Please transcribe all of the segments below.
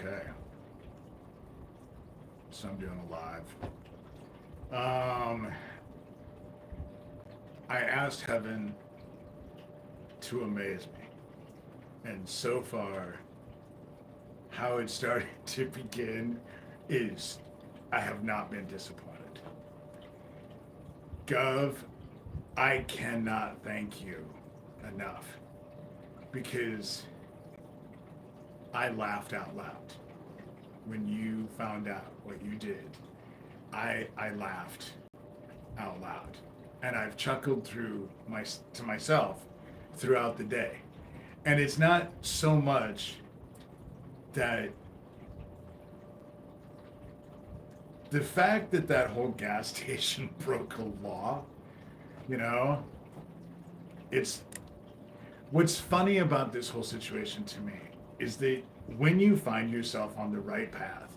Okay. So I'm doing a live. I asked heaven to amaze me. And so far, how it started to begin is I have not been disappointed. Gov, I cannot thank you enough because I laughed out loud when you found out what you did. I laughed out loud, and I've chuckled to myself throughout the day. And it's not so much that the fact that that whole gas station broke a law, you know, it's what's funny about this whole situation to me is that when you find yourself on the right path,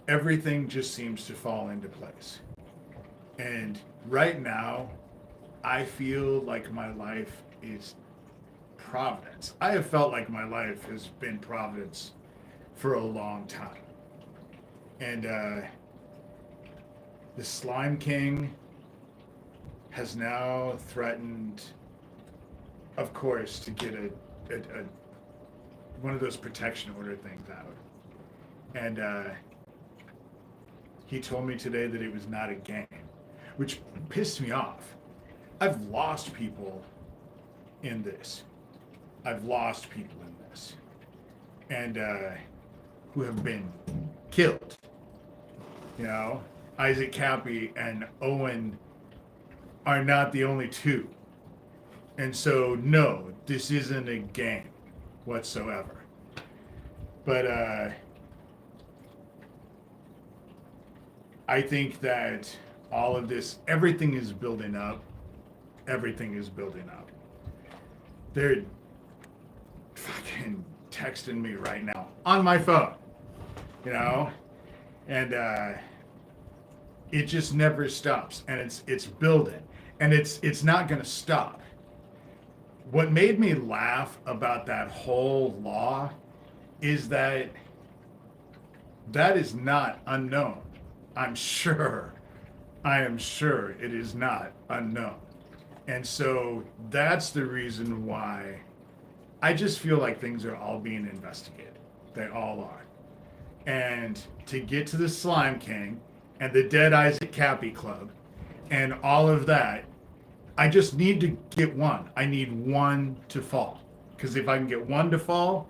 everything just seems to fall into place. And right now, I feel like my life is Providence. I have felt like my life has been Providence for a long time. And the Slime King has now threatened, of course, to get a one of those protection order things out. And he told me today that it was not a game, which pissed me off. I've lost people in this. I've lost people in this. And who have been killed. You know, Isaac Cappy and Owen are not the only two. And so, no, this isn't a game whatsoever. But I think that all of this, everything is building up. Everything is building up. They're fucking texting me right now on my phone, you know? And it just never stops, and it's building, and it's not going to stop. What made me laugh about that whole law is that is not unknown. I am sure it is not unknown. And so that's the reason why I just feel like things are all being investigated. They all are. And to get to the Slime King and the Dead Isaac Cappy Club and all of that, I just need to get one. I need one to fall. Because if I can get one to fall,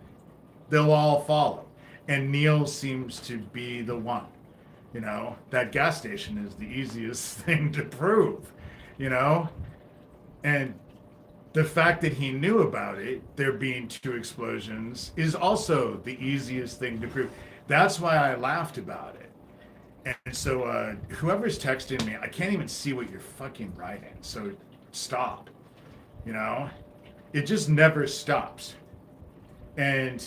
they'll all follow. And Neil seems to be the one. You know, that gas station is the easiest thing to prove, you know? And the fact that he knew about it, there being 2 explosions, is also the easiest thing to prove. That's why I laughed about it. And so whoever's texting me, I can't even see what you're fucking writing. So stop. You know? It just never stops. And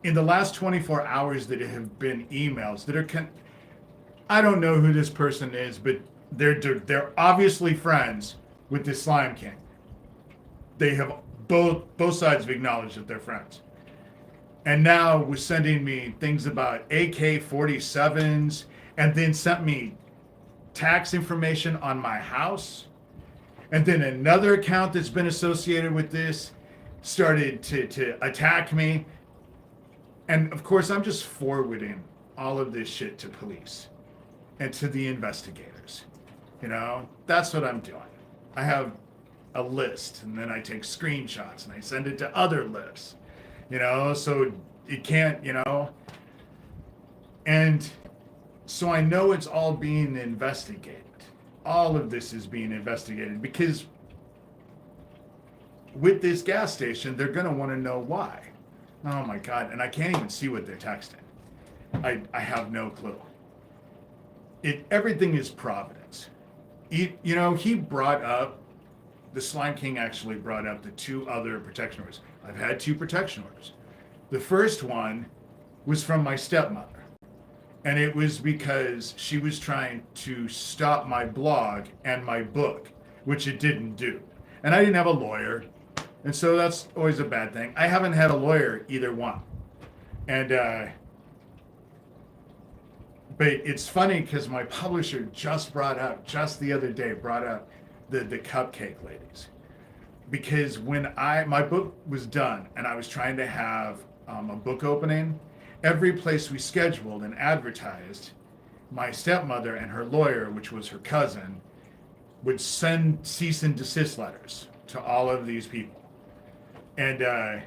in the last 24 hours that have been emails that are I don't know who this person is, but they're obviously friends with the Slime King. They have both sides have acknowledged that they're friends. And now was sending me things about AK-47s, and then sent me tax information on my house. And then another account that's been associated with this started to attack me. And of course, I'm just forwarding all of this shit to police and to the investigators. You know, that's what I'm doing. I have a list, and then I take screenshots and I send it to other lists. You know, so it can't, you know. And so I know it's all being investigated. All of this is being investigated because with this gas station, they're going to want to know why. Oh my God. And I can't even see what they're texting. I have no clue. Everything is Providence. He brought up, the Slime King actually brought up the 2 other protection orders. I've had 2 protection orders. The first one was from my stepmother. And it was because she was trying to stop my blog and my book, which it didn't do. And I didn't have a lawyer. And so that's always a bad thing. I haven't had a lawyer, either one. And, but it's funny because my publisher just the other day, brought up the cupcake ladies. Because when my book was done and I was trying to have a book opening, every place we scheduled and advertised, my stepmother and her lawyer, which was her cousin, would send cease and desist letters to all of these people. And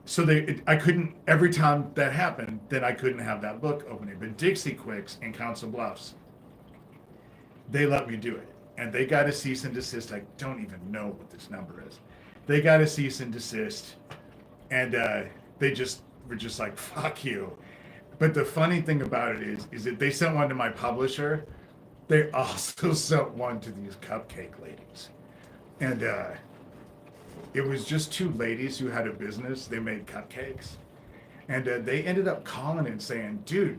so I couldn't, every time that happened, then I couldn't have that book opening. But Dixie Quicks in Council Bluffs, they let me do it. And they got a cease and desist. I don't even know what this number is. They got a cease and desist. And they just were just like, fuck you. But the funny thing about it is that they sent one to my publisher. They also sent one to these cupcake ladies. And it was just two ladies who had a business. They made cupcakes. And they ended up calling and saying, dude,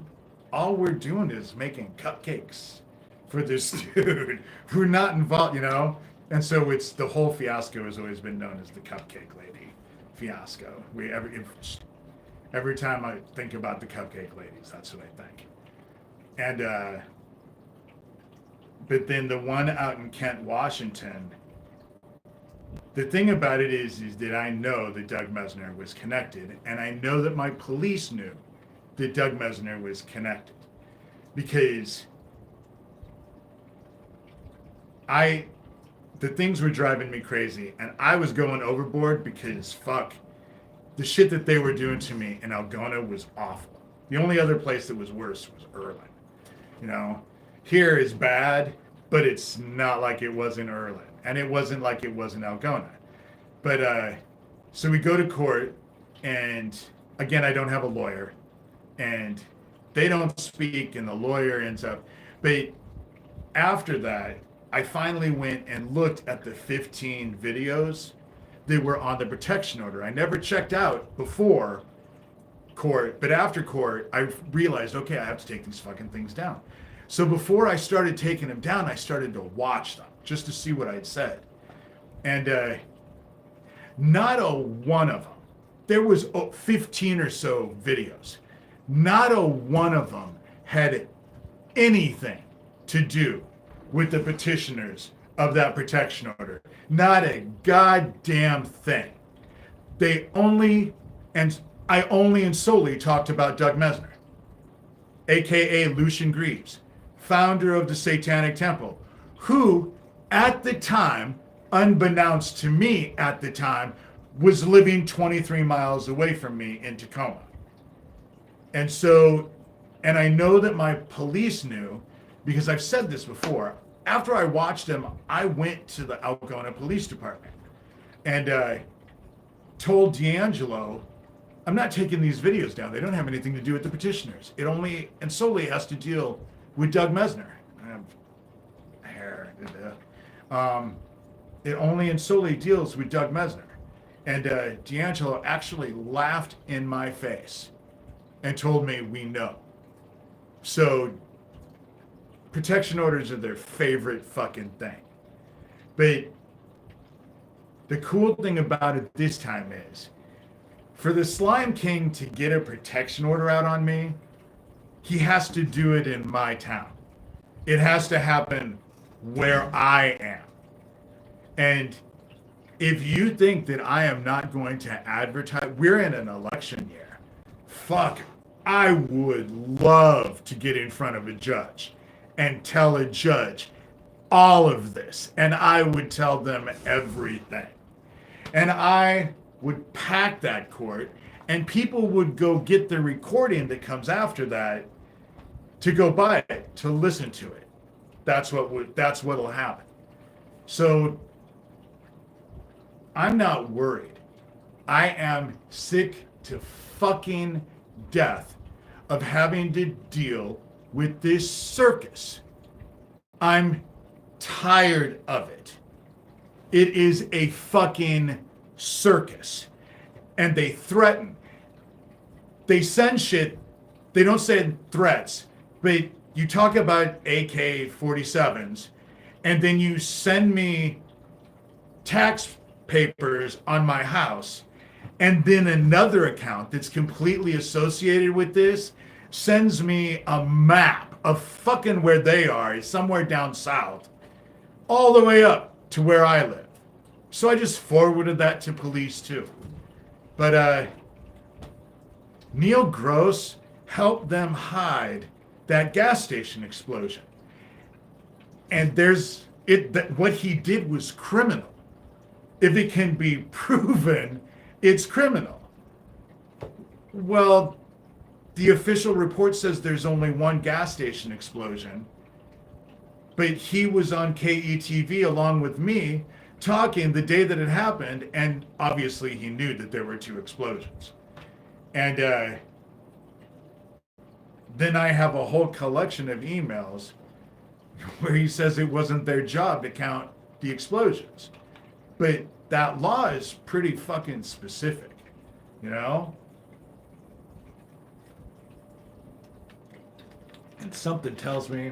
all we're doing is making cupcakes for this dude. We're not involved, you know? And so it's the whole fiasco has always been known as the cupcake lady fiasco. Every time I think about the cupcake ladies, that's what I think. And but then the one out in Kent, Washington, the thing about it is that I know that Doug Mesner was connected, and I know that my police knew that Doug Mesner was connected, because the things were driving me crazy, and I was going overboard because fuck, the shit that they were doing to me in Algona was awful. The only other place that was worse was Erlin. You know, here is bad, but it's not like it was in Erlin, and it wasn't like it was in Algona. But so we go to court, and again, I don't have a lawyer, and they don't speak, and the lawyer ends up. But after that, I finally went and looked at the 15 videos that were on the protection order. I never checked out before court, but after court, I realized, okay, I have to take these fucking things down. So before I started taking them down, I started to watch them just to see what I'd said. And not a one of them, there was 15 or so videos. Not a one of them had anything to do with the petitioners of that protection order. Not a goddamn thing. I only and solely talked about Doug Mesner, aka Lucian Greaves, founder of the Satanic Temple, who at the time, unbeknownst to me at the time, was living 23 miles away from me in Tacoma. And so, and I know that my police knew, because I've said this before. After I watched him, I went to the Algona Police Department and told D'Angelo, I'm not taking these videos down. They don't have anything to do with the petitioners. It only and solely has to deal with Doug Mesner. It only and solely deals with Doug Mesner. And D'Angelo actually laughed in my face and told me, we know. So protection orders are their favorite fucking thing. But the cool thing about it this time is, for the Slime King to get a protection order out on me, he has to do it in my town. It has to happen where I am. And if you think that I am not going to advertise, we're in an election year. Fuck, I would love to get in front of a judge and tell a judge all of this. And I would tell them everything. And I would pack that court, and people would go get the recording that comes after that to go buy it, to listen to it. That's what'll happen. So I'm not worried. I am sick to fucking death of having to deal with this circus. I'm tired of it. It is a fucking circus. And they threaten. They send shit. They don't say threats, but you talk about AK-47s, and then you send me taxpayer papers on my house. And then another account that's completely associated with this sends me a map of fucking where they are, somewhere down south, all the way up to where I live. So I just forwarded that to police too. But Neil Gross helped them hide that gas station explosion. And what he did was criminal. If it can be proven, it's criminal. Well, the official report says there's only one gas station explosion, but he was on KETV along with me talking the day that it happened, and obviously he knew that there were two explosions. And then I have a whole collection of emails where he says it wasn't their job to count the explosions. But that law is pretty fucking specific, you know? And something tells me,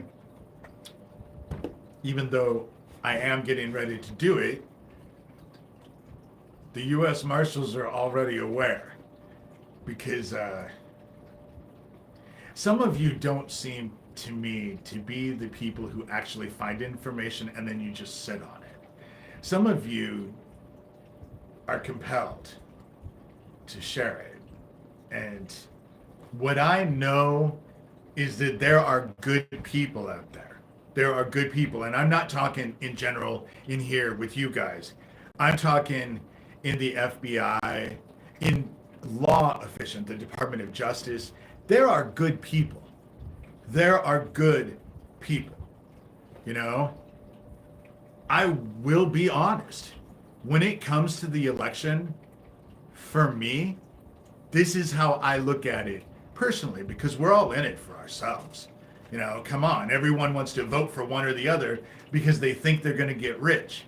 even though I am getting ready to do it, the U.S. Marshals are already aware. Because some of you don't seem to me to be the people who actually find information and then you just sit on it. Some of you are compelled to share it. And what I know is that there are good people out there. There are good people. And I'm not talking in general in here with you guys. I'm talking in the FBI, in law officials, the Department of Justice. There are good people. There are good people. You know, I will be honest. When it comes to the election, for me, this is how I look at it personally, because we're all in it for ourselves. You know, come on, everyone wants to vote for one or the other because they think they're going to get rich.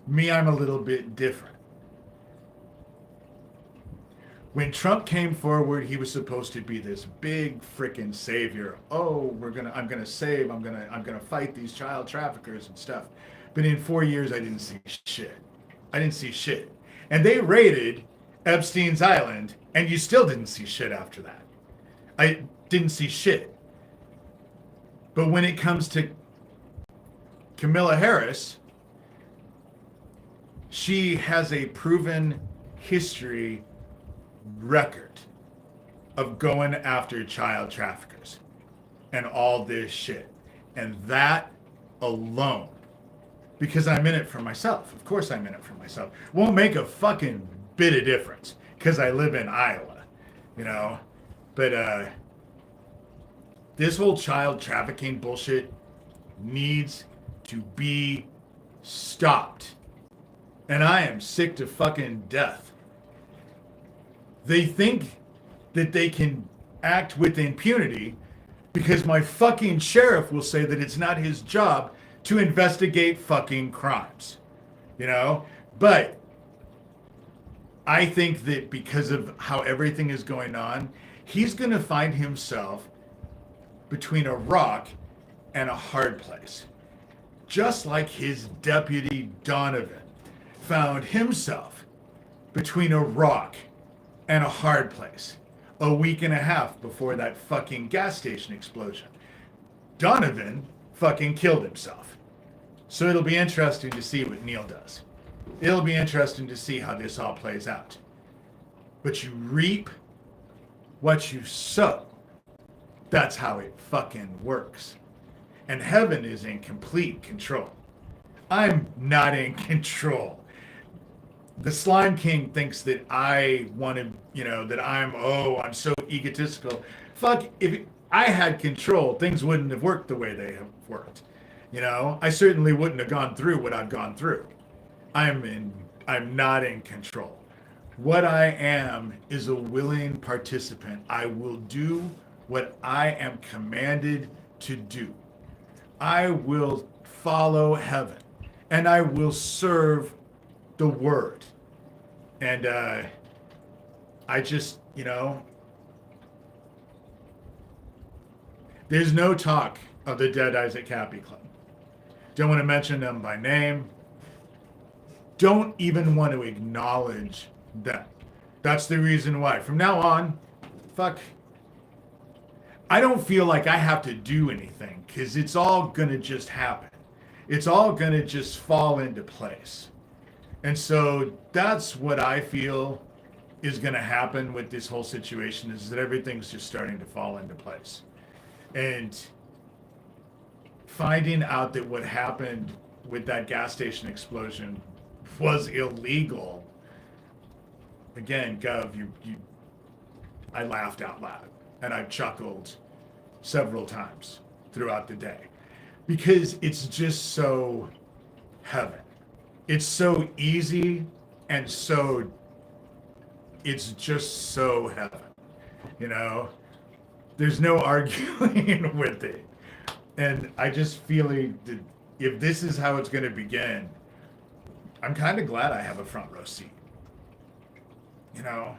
Me, I'm a little bit different. When Trump came forward, he was supposed to be this big freaking savior. Oh, I'm gonna fight these child traffickers and stuff. But in 4 years, I didn't see shit. And they raided Epstein's Island, and you still didn't see shit after that. I didn't see shit. But when it comes to Kamala Harris, she has a proven history record of going after child traffickers and all this shit. And that alone, because I'm in it for myself, of course I'm in it for myself, won't make a fucking bit of difference because I live in Iowa, you know? But this whole child trafficking bullshit needs to be stopped. And I am sick to fucking death. They think that they can act with impunity because my fucking sheriff will say that it's not his job to investigate fucking crimes, you know? But I think that because of how everything is going on, he's going to find himself between a rock and a hard place. Just like his deputy Donovan found himself between a rock and a hard place a week and a half before that fucking gas station explosion. Donovan fucking killed himself. So it'll be interesting to see what Neil does. It'll be interesting to see how this all plays out. But you reap what you sow. That's how it fucking works. And heaven is in complete control. I'm not in control. The Slime King thinks that I want to, you know, that I'm so egotistical. Fuck, if I had control, things wouldn't have worked the way they have worked. You know, I certainly wouldn't have gone through what I've gone through. I'm not in control. What I am is a willing participant. I will do what I am commanded to do. I will follow heaven and I will serve the word. And I just, you know, there's no talk of the Dead Isaac Happy Club. Don't want to mention them by name. don't even want to acknowledge them. That's the reason why. From now on, fuck. I don't feel like I have to do anything because it's all going to just happen. It's all going to just fall into place. And so that's what I feel is going to happen with this whole situation, is that everything's just starting to fall into place. And finding out that what happened with that gas station explosion was illegal. Again, Gov, I laughed out loud and I chuckled several times throughout the day because it's just so heaven. It's so easy and so, it's just so heaven, you know? There's no arguing with it. And I just feel like that if this is how it's going to begin, I'm kind of glad I have a front row seat. You know,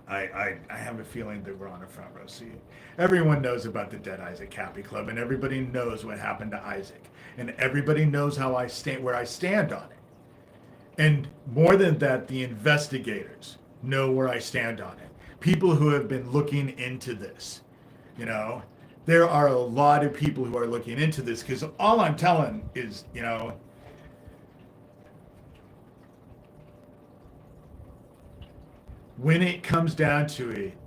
I have a feeling that we're on a front row seat. Everyone knows about the Dead Isaac Happy Club, and everybody knows what happened to Isaac, and everybody knows how I stand, where I stand on it. And more than that, the investigators know where I stand on it. People who have been looking into this, you know, there are a lot of people who are looking into this because all I'm telling is, you know, when it comes down to it,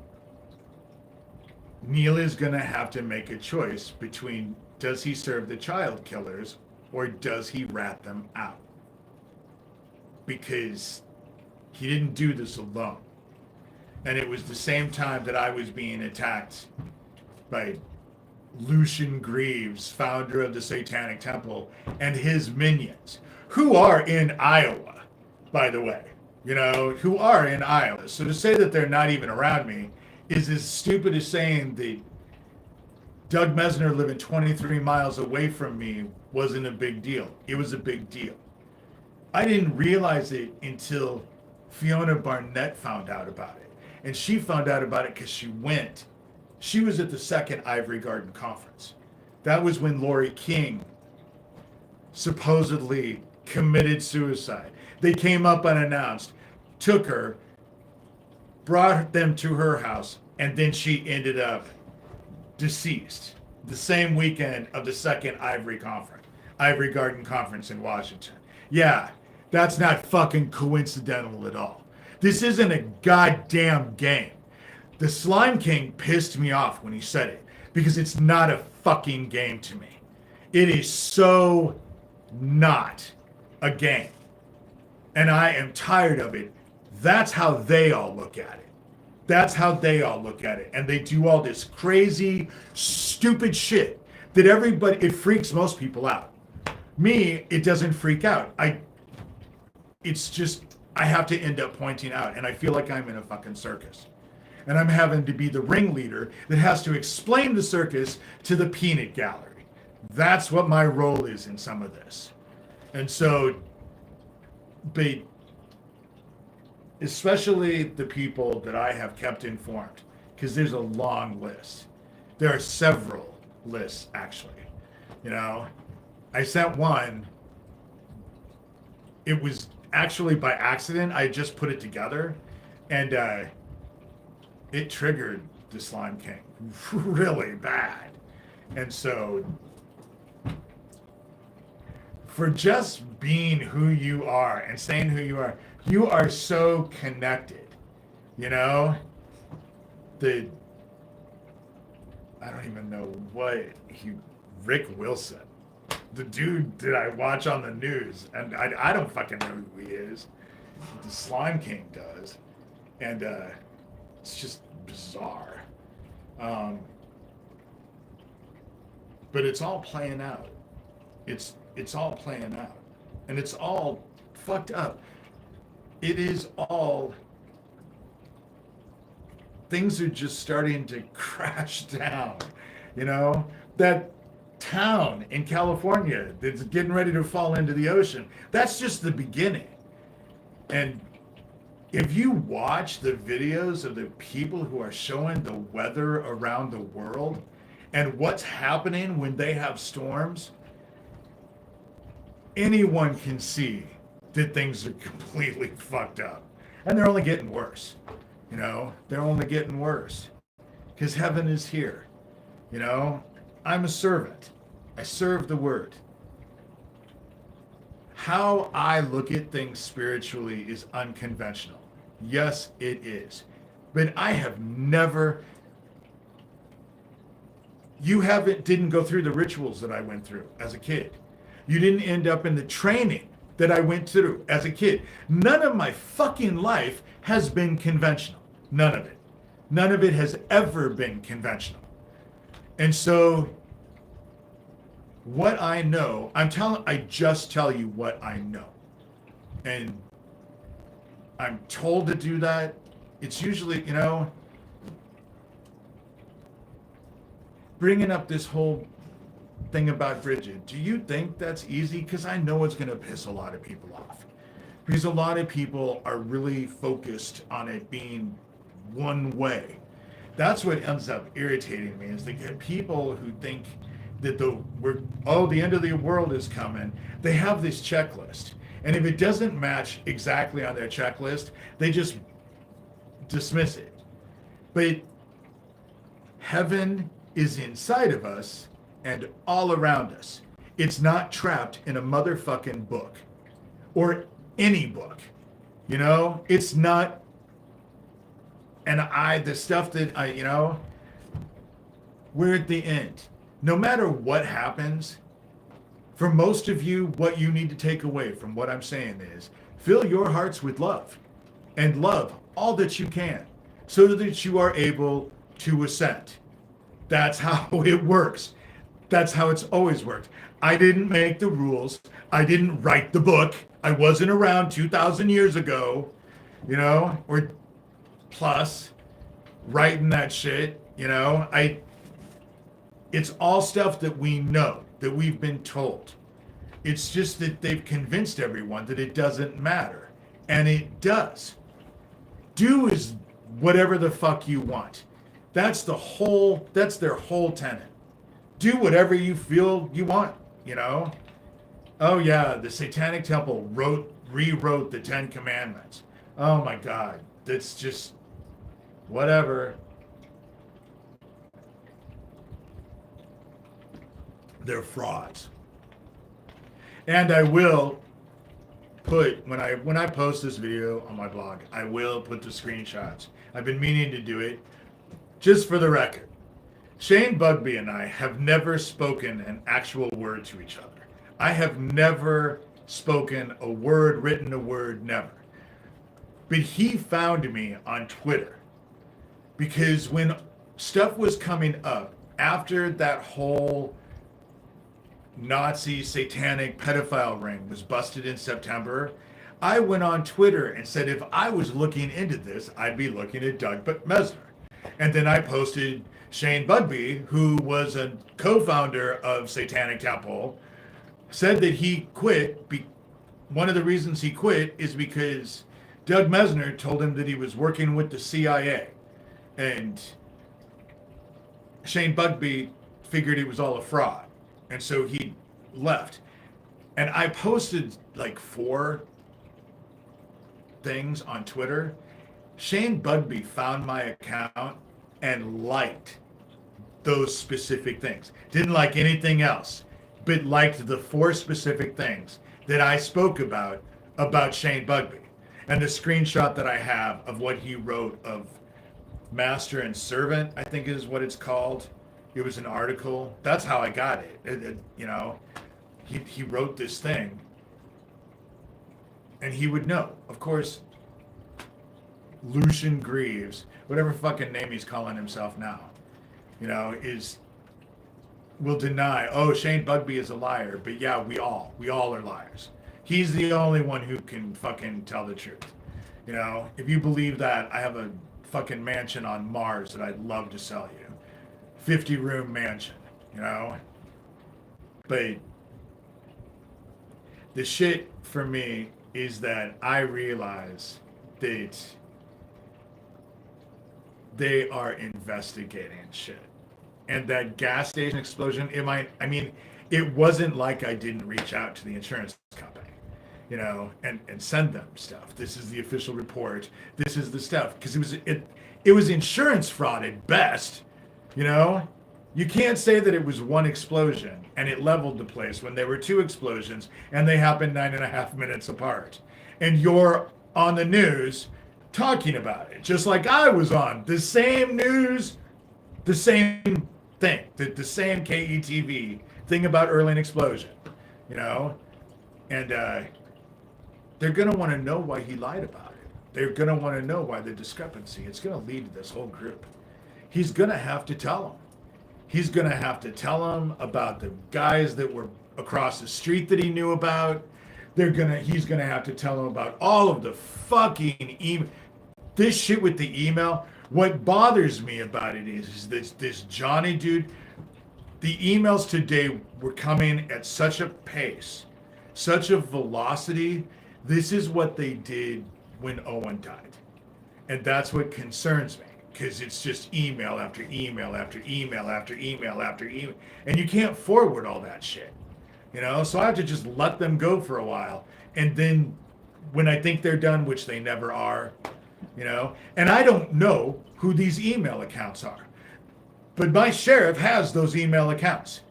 Neil is going to have to make a choice between does he serve the child killers or does he rat them out? Because he didn't do this alone. And it was the same time that I was being attacked by Lucian Greaves, founder of the Satanic Temple, and his minions, who are in Iowa, by the way. You know, who are in Iowa. So to say that they're not even around me is as stupid as saying that Doug Mesner living 23 miles away from me wasn't a big deal. It was a big deal. I didn't realize it until Fiona Barnett found out about it. And she found out about it because she was at the second Ivory Garden conference. That was when Lori King supposedly committed suicide. They came up unannounced, took her, brought them to her house, and then she ended up deceased the same weekend of the second Ivory Garden conference in Washington. Yeah, that's not fucking coincidental at all. This isn't a goddamn game. The Slime King pissed me off when he said it because it's not a fucking game to me. It is so not a game. And I am tired of it. That's how they all look at it. That's how they all look at it. And they do all this crazy, stupid shit that everybody, it freaks most people out. Me, it doesn't freak out. It's just, I have to end up pointing out. And I feel like I'm in a fucking circus. And I'm having to be the ringleader that has to explain the circus to the peanut gallery. That's what my role is in some of this. And so, but especially the people that I have kept informed, because there's a long list. There are several lists, actually. You know, I sent one. It was actually by accident. I just put it together, and it triggered the Slime King really bad. And so, for just being who you are and saying who you are so connected, you know? I don't even know Rick Wilson, the dude that I watch on the news, and I don't fucking know who he is. The Slime King does. And it's just bizarre. But it's all playing out. It's all playing out. And it's all fucked up. It is all, things are just starting to crash down. You know, that town in California that's getting ready to fall into the ocean, that's just the beginning. And if you watch the videos of the people who are showing the weather around the world and what's happening when they have storms, anyone can see that things are completely fucked up. And they're only getting worse. You know, they're only getting worse. Because heaven is here. You know, I'm a servant. I serve the word. How I look at things spiritually is unconventional. Yes, it is. But I have never, didn't go through the rituals that I went through as a kid. You didn't end up in the training that I went through as a kid. None of my fucking life has been conventional. None of it. None of it has ever been conventional. And so what I know, I just tell you what I know. And I'm told to do that. It's usually, you know, bringing up this whole thing about Bridget. Do you think that's easy? Because I know it's going to piss a lot of people off. Because a lot of people are really focused on it being one way. That's what ends up irritating me, is to get people who think that the end of the world is coming. They have this checklist. And if it doesn't match exactly on their checklist, they just dismiss it. But heaven is inside of us and all around us. It's not trapped in a motherfucking book or any book. You know, it's not. And the stuff that we're at the end. No matter what happens, for most of you, what you need to take away from what I'm saying is fill your hearts with love and love all that you can so that you are able to ascend. That's how it works. That's how it's always worked. I didn't make the rules. I didn't write the book. I wasn't around 2,000 years ago, you know, or plus writing that shit, you know. It's all stuff that we know, that we've been told. It's just that they've convinced everyone that it doesn't matter. And it does. Do is whatever the fuck you want. That's their whole tenet. Do whatever you feel you want, you know? Oh yeah, the Satanic Temple rewrote the 10 Commandments. Oh my God, that's just whatever. They're frauds. And I will put, when I post this video on my blog, I will put the screenshots. I've been meaning to do it. Just for the record, Shane Bugbee and I have never spoken an actual word to each other. I have never spoken a word, written a word, never. But he found me on Twitter because when stuff was coming up after that whole Nazi satanic pedophile ring was busted in September, I went on Twitter and said if I was looking into this, I'd be looking at Doug Mesner. And then I posted Shane Bugbee, who was a co-founder of Satanic Temple, said that he quit. One of the reasons he quit is because Doug Mesner told him that he was working with the CIA. And Shane Bugbee figured it was all a fraud. And so he left. And I posted like 4 things on Twitter. Shane Bugbee found my account and liked those specific things. Didn't like anything else, but liked the 4 specific things that I spoke about Shane Bugbee. And the screenshot that I have of what he wrote of Master and Servant, I think is what it's called. It was an article. That's how I got it. You know, he wrote this thing. And he would know. Of course, Lucian Greaves, whatever fucking name he's calling himself now, you know, will deny, oh, Shane Bugbee is a liar. But yeah, we all are liars. He's the only one who can fucking tell the truth. You know, if you believe that, I have a fucking mansion on Mars that I'd love to sell you. 50-room mansion, you know? But the shit for me is that I realize that they are investigating shit. And that gas station explosion, it wasn't like I didn't reach out to the insurance company. and send them stuff. This is the official report. This is the stuff. Because it was insurance fraud at best, you know? You can't say that it was one explosion and it leveled the place when there were two explosions and they happened 9.5 minutes apart. And you're on the news talking about it, just like I was on the same news, the same thing, the same KETV thing about Erling explosion, and they're going to want to know why he lied about it. They're going to want to know why the discrepancy. It's going to lead to this whole group. He's going to have to tell them. He's going to have to tell them about the guys that were across the street that he knew about. He's going to have to tell them about all of the fucking email. This shit with the email. What bothers me about it is this Johnny dude. The emails today were coming at such a pace, such a velocity. This is what they did when Owen died. And that's what concerns me, because it's just email after email after email after email after email. And you can't forward all that shit, So I have to just let them go for a while. And then when I think they're done, which they never are, and I don't know who these email accounts are. But my sheriff has those email accounts.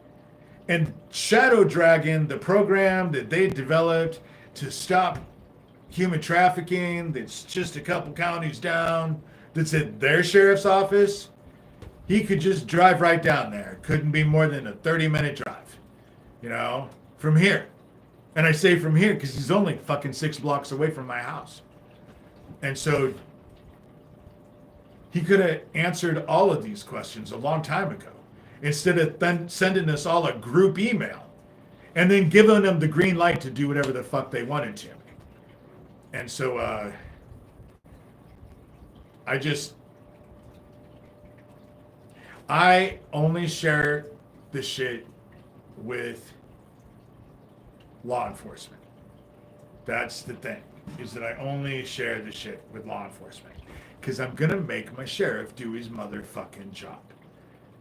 And Shadow Dragon, the program that they developed to stop human trafficking, that's just a couple counties down, that's at their sheriff's office, he could just drive right down there. Couldn't be more than a 30-minute drive, from here. And I say from here because he's only fucking 6 blocks away from my house. And so he could have answered all of these questions a long time ago, instead of then sending us all a group email and then giving them the green light to do whatever the fuck they wanted to. And so I only share the shit with law enforcement. That's the thing, is that I only share the shit with law enforcement. Because I'm going to make my sheriff do his motherfucking job.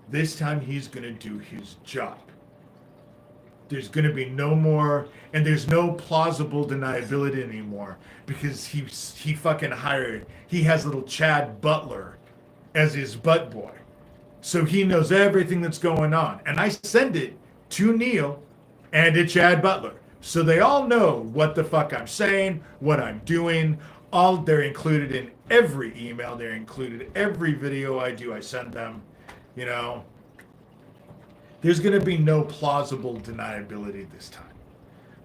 This time he's going to do his job. There's going to be no more, and there's no plausible deniability anymore, because he has little Chad Butler as his butt boy. So he knows everything that's going on. And I send it to Neil and to Chad Butler. So they all know what the fuck I'm saying, what I'm doing. They're included in every email. They're included in every video I do. I send them, There's going to be no plausible deniability this time.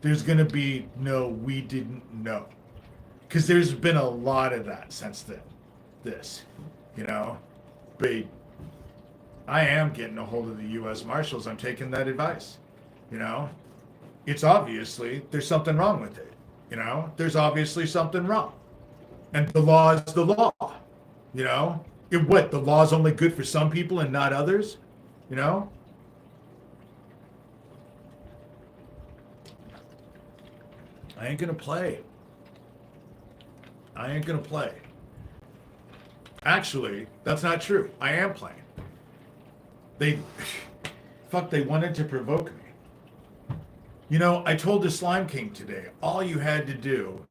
There's going to be no, we didn't know. Because there's been a lot of that since then. But I am getting a hold of the U.S. Marshals. I'm taking that advice. It's obviously, there's something wrong with it. There's obviously something wrong. And the law is the law, the law is only good for some people and not others, I ain't gonna play. Actually, that's not true. I am playing. They wanted to provoke me. I told the Slime King today, all you had to do,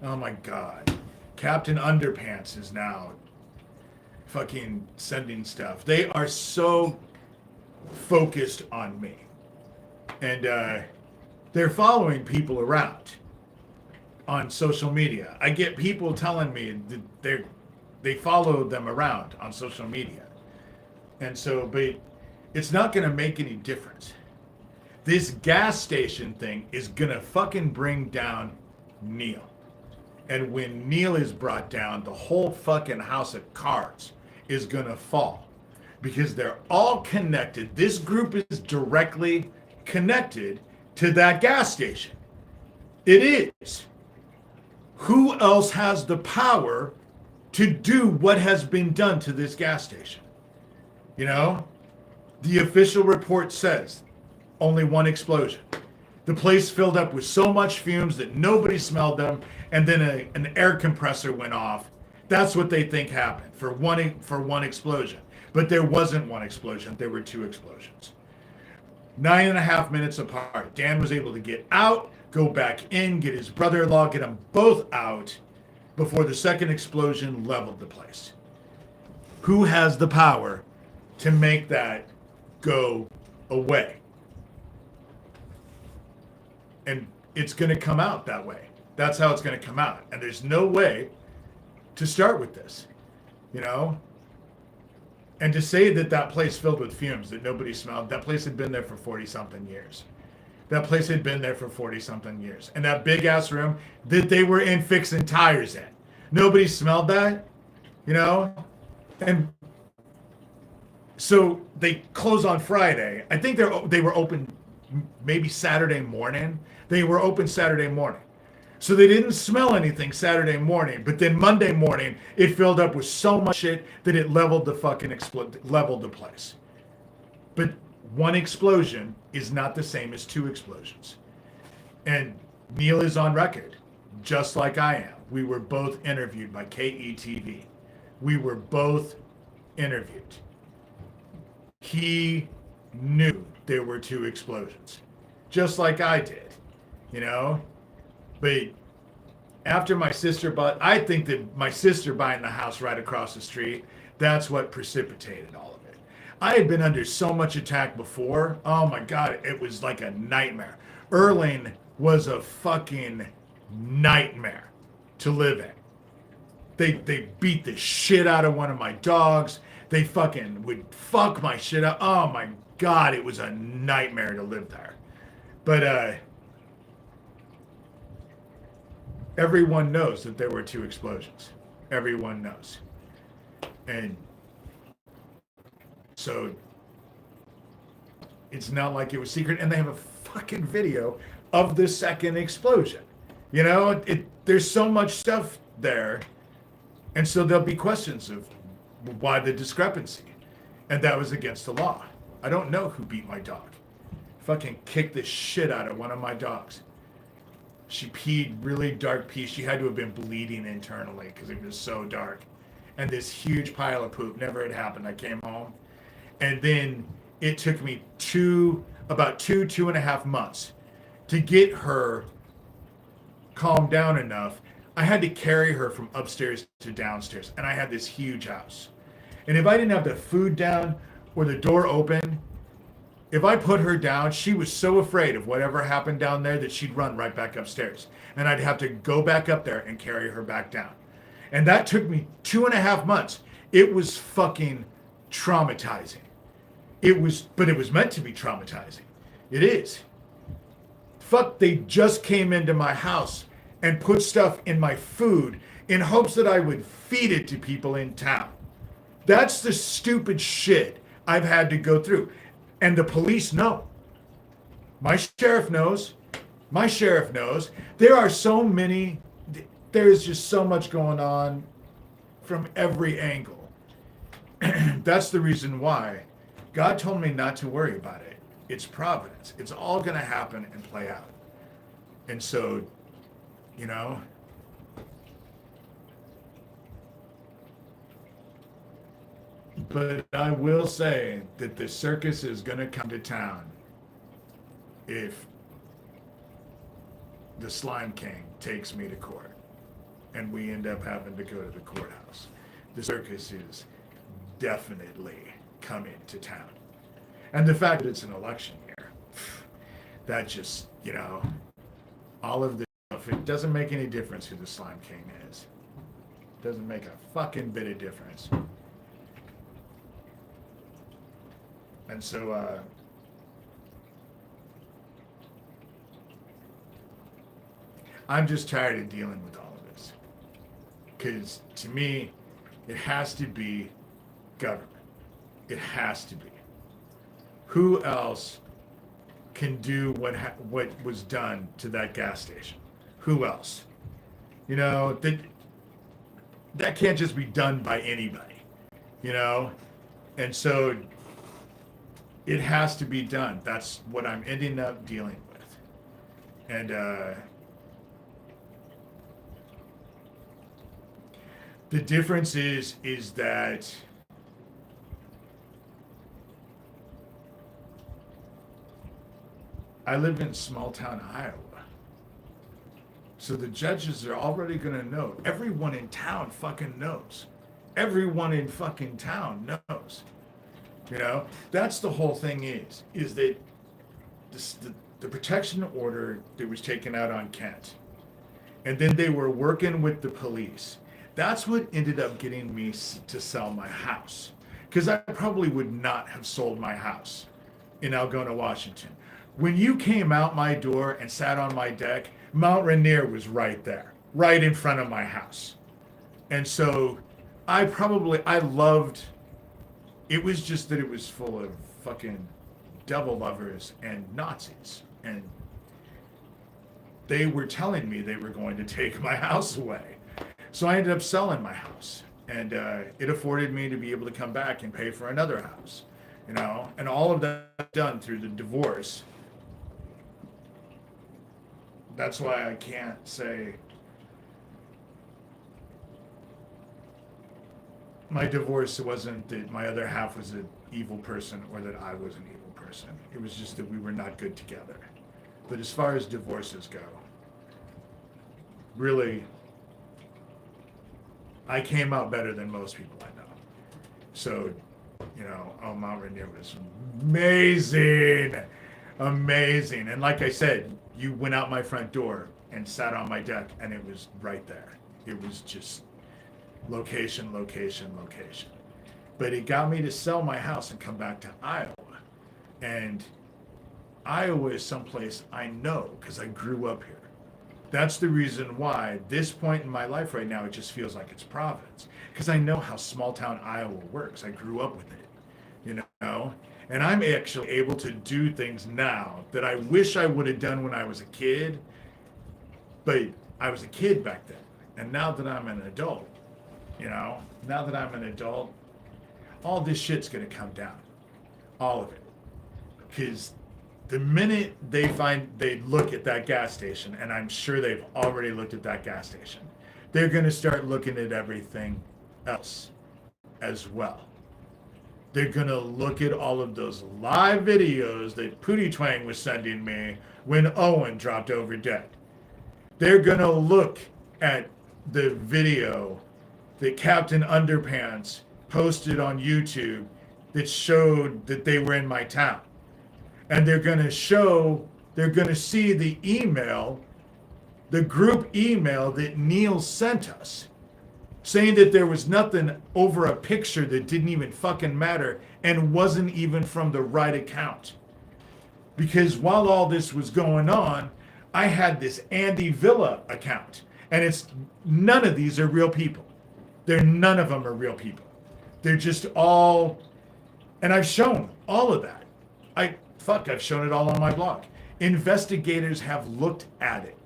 oh my God, Captain Underpants is now fucking sending stuff. They are so focused on me. And they're following people around on social media. I get people telling me that they follow them around on social media. And so, but it's not going to make any difference. This gas station thing is going to fucking bring down Neil. And when Neil is brought down, the whole fucking house of cards is going to fall. Because they're all connected. This group is directly connected to that gas station. It is. Who else has the power to do what has been done to this gas station? The official report says only one explosion. The place filled up with so much fumes that nobody smelled them, and then an air compressor went off. That's what they think happened for one explosion. But there wasn't one explosion. There were 2 explosions. 9.5 minutes apart. Dan was able to get out, go back in, get his brother-in-law, get them both out before the second explosion leveled the place. Who has the power to make that go away? And it's going to come out that way. That's how it's going to come out. And there's no way to start with this, you know? And to say that that place filled with fumes that nobody smelled, that place had been there for 40-something years. That place had been there for 40-something years. And that big-ass room that they were in fixing tires in. Nobody smelled that, you know? And so they close on Friday. I think they were open maybe Saturday morning. They were open Saturday morning. So they didn't smell anything Saturday morning, but then Monday morning, it filled up with so much shit that it leveled leveled the place. But one explosion is not the same as two explosions. And Neil is on record, just like I am. We were both interviewed by KETV. We were both interviewed. He knew there were two explosions, just like I did, you know? But after my sister bought, I think that my sister buying the house right across the street, that's what precipitated all of it. I had been under so much attack before. Oh my God, it was like a nightmare. Erling was a fucking nightmare to live in. They beat the shit out of one of my dogs. They fucking would fuck my shit up. Oh my God, it was a nightmare to live there. But everyone knows that there were two explosions. Everyone knows. And so it's not like it was secret. And they have a fucking video of the second explosion. You know, there's so much stuff there. And so there'll be questions of why the discrepancy. And that was against the law. I don't know who beat my dog. Fucking kicked the shit out of one of my dogs. She peed really dark pee. She had to have been bleeding internally because it was so dark. And this huge pile of poop never had happened. I came home. And then it took me about 2.5 months to get her calmed down enough. I had to carry her from upstairs to downstairs. And I had this huge house. And if I didn't have the food down or the door open, if I put her down, she was so afraid of whatever happened down there that she'd run right back upstairs. And I'd have to go back up there and carry her back down. And that took me 2.5 months. It was fucking traumatizing. But it was meant to be traumatizing. It is. Fuck, they just came into my house and put stuff in my food in hopes that I would feed it to people in town. That's the stupid shit I've had to go through. And the police know. My sheriff knows. My sheriff knows. There are so many, there is just so much going on from every angle. That's the reason why God told me not to worry about it. It's providence. It's all going to happen and play out. And so, you know, but I will say that the circus is going to come to town if the Slime King takes me to court and we end up having to go to the courthouse. The circus is definitely coming to town. And the fact that it's an election year, that just, you know, all of this stuff, it doesn't make any difference who the Slime King is. It doesn't make a fucking bit of difference. And so, I'm just tired of dealing with all of this. Because to me, it has to be government. It has to be. Who else can do what was done to that gas station? Who else? You know, that can't just be done by anybody, you know? And so it has to be done. That's what I'm ending up dealing with. And the difference is that I live in small town Iowa. So the judges are already going to know. Everyone in town fucking knows. Everyone in fucking town knows. You know, that's the whole thing is that the protection order that was taken out on Kent, and then they were working with the police. That's what ended up getting me to sell my house. Because I probably would not have sold my house in Algona, Washington. When you came out my door and sat on my deck, Mount Rainier was right there, right in front of my house. And so I loved, it was just that it was full of fucking devil lovers and Nazis. And they were telling me they were going to take my house away. So I ended up selling my house. And it afforded me to be able to come back and pay for another house, you know, and all of that done through the divorce. That's why I can't say my divorce wasn't that my other half was an evil person or that I was an evil person. It was just that we were not good together. But as far as divorces go, really, I came out better than most people I know. So, you know, Mount Rainier was amazing. Amazing. And like I said, you went out my front door and sat on my deck and it was right there. It was just location, location, location. But it got me to sell my house and come back to Iowa. And Iowa is someplace I know because I grew up here. That's the reason why this point in my life right now, it just feels like it's Providence. Because I know how small town Iowa works. I grew up with it, you know? And I'm actually able to do things now that I wish I would have done when I was a kid. But I was a kid back then. And now that I'm an adult, you know, now that I'm an adult, all this shit's going to come down. All of it. Because the minute they look at that gas station, and I'm sure they've already looked at that gas station, they're going to start looking at everything else as well. They're going to look at all of those live videos that Pootie Twang was sending me when Owen dropped over dead. They're going to look at the video that Captain Underpants posted on YouTube that showed that they were in my town. And they're going to see the email, the group email that Neil sent us, saying that there was nothing over a picture that didn't even fucking matter and wasn't even from the right account. Because while all this was going on, I had this Andy Villa account. And none of these are real people. None of them are real people. They're just all, and I've shown all of that. I've shown it all on my blog. Investigators have looked at it.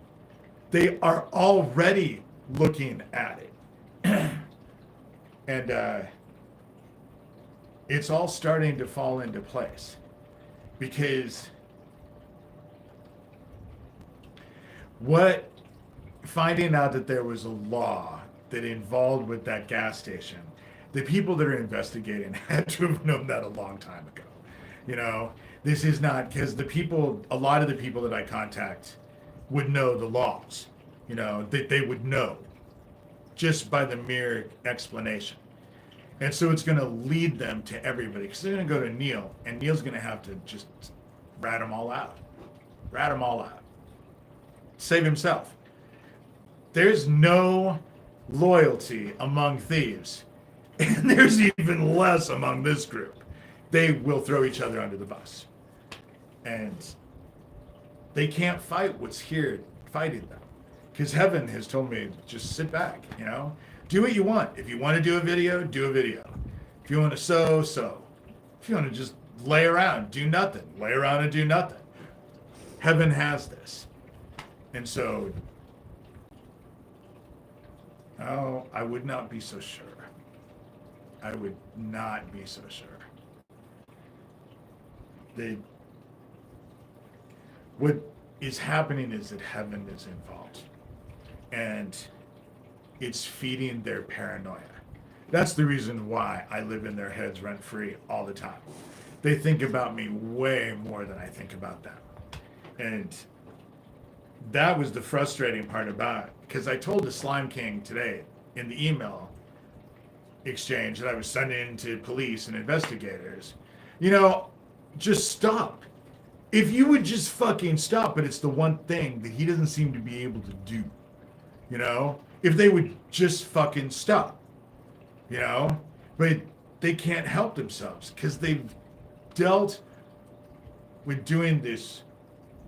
They are already looking at it. And it's all starting to fall into place. Because finding out that there was a law that involved with that gas station, the people that are investigating had to have known that a long time ago. You know, this is not, because a lot of the people that I contact would know the laws, you know, that they would know just by the mere explanation. And so it's going to lead them to everybody, because they're going to go to Neil, and Neil's going to have to just rat them all out. Save himself. There's no loyalty among thieves, and there's even less among this group. They will throw each other under the bus. And they can't fight what's here fighting them. Because heaven has told me, just sit back, you know? Do what you want. If you want to do a video, do a video. If you want to sow. If you want to just lay around, do nothing. Lay around and do nothing. Heaven has this. And so, I would not be so sure. I would not be so sure. What is happening is that heaven is involved. And it's feeding their paranoia. That's the reason why I live in their heads rent-free all the time. They think about me way more than I think about them. And that was the frustrating part about it, because I told the Slime King today in the email exchange that I was sending to police and investigators, you know, just stop. If you would just fucking stop, but it's the one thing that he doesn't seem to be able to do, you know? If they would just fucking stop, you know? But they can't help themselves because they've dealt with doing this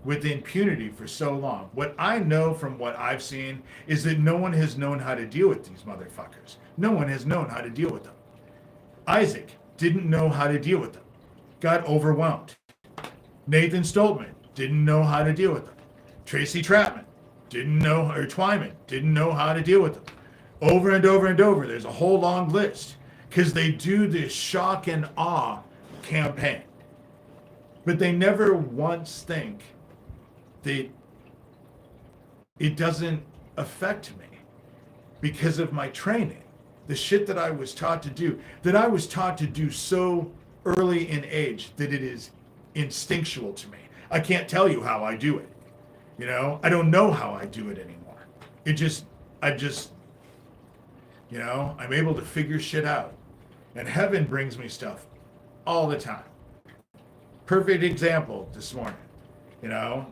with impunity for so long. What I know from what I've seen is that no one has known how to deal with these motherfuckers. No one has known how to deal with them. Isaac didn't know how to deal with them, got overwhelmed. Nathan Stoltman didn't know how to deal with them. Tracy Chapman didn't know, or Twyman didn't know how to deal with them. Over and over and over, there's a whole long list because they do this shock and awe campaign. But they never once think that it doesn't affect me because of my training. The shit that I was taught to do, that I was taught to do so early in age that it is instinctual to me. I can't tell you how I do it. You know, I don't know how I do it anymore. I just, you know, I'm able to figure shit out. And heaven brings me stuff all the time. Perfect example this morning, you know,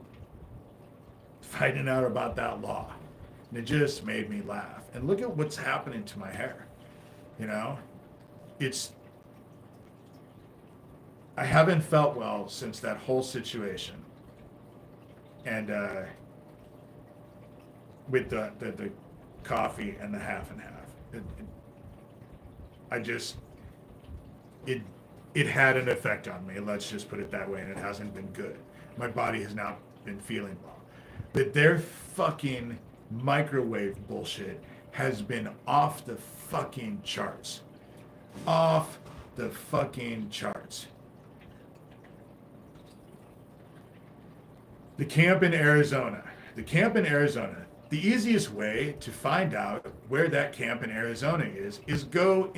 finding out about that law. And it just made me laugh. And look at what's happening to my hair. You know, I haven't felt well since that whole situation. And with the coffee and the half and half. It had an effect on me, let's just put it that way, and it hasn't been good. My body has not been feeling well. But their fucking microwave bullshit has been off the fucking charts. Off the fucking charts. The camp in Arizona. The easiest way to find out where that camp in Arizona is go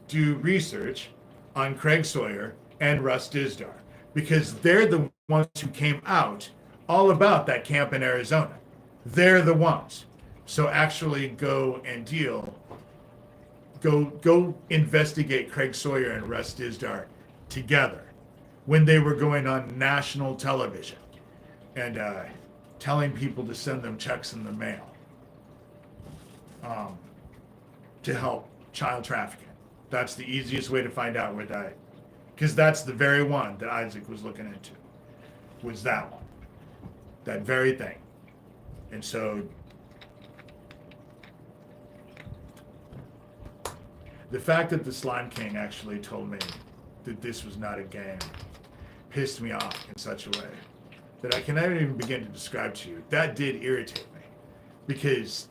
do research on Craig Sawyer and Russ Dizdar, because they're the ones who came out all about that camp in Arizona. They're the ones. So actually go investigate Craig Sawyer and Russ Dizdar together when they were going on national television and telling people to send them checks in the mail to help child trafficking. That's the easiest way to find out where that, because that's the very one that Isaac was looking into, was that one, that very thing. And so the fact that the Slime King actually told me that this was not a game pissed me off in such a way that I cannot even begin to describe to you. That did irritate me, because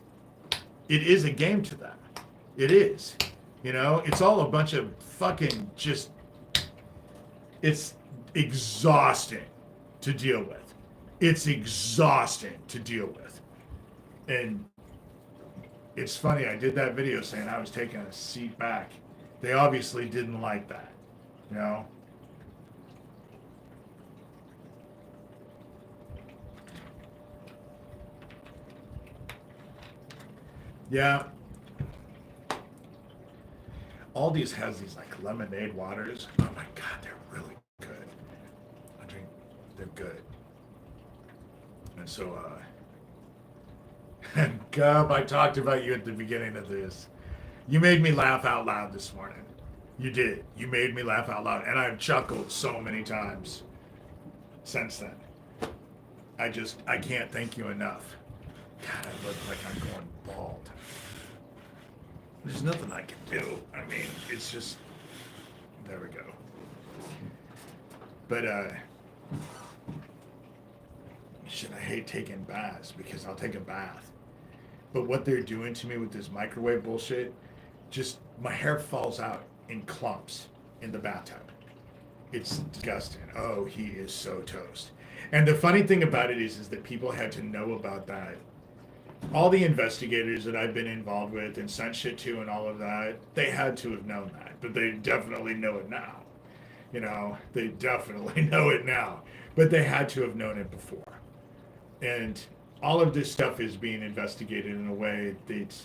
it is a game to them. It is. You know, it's all a bunch of fucking just, it's exhausting to deal with. It's exhausting to deal with. And it's funny, I did that video saying I was taking a seat back. They obviously didn't like that, you know? Yeah. Aldi's has these like lemonade waters. Oh my God, they're really good. They're good. And so, and Gub, I talked about you at the beginning of this. You made me laugh out loud this morning. You did. You made me laugh out loud. And I've chuckled so many times since then. I can't thank you enough. God, I look like I'm going bald. There's nothing I can do. I mean, it's just, there we go. But, shit, I hate taking baths because I'll take a bath. But what they're doing to me with this microwave bullshit, just, my hair falls out in clumps in the bathtub. It's disgusting. Oh, he is so toast. And the funny thing about it is that people had to know about that. All the investigators that I've been involved with and sent shit to and all of that, they had to have known that, but they definitely know it now. You know, they definitely know it now, but they had to have known it before. And all of this stuff is being investigated in a way that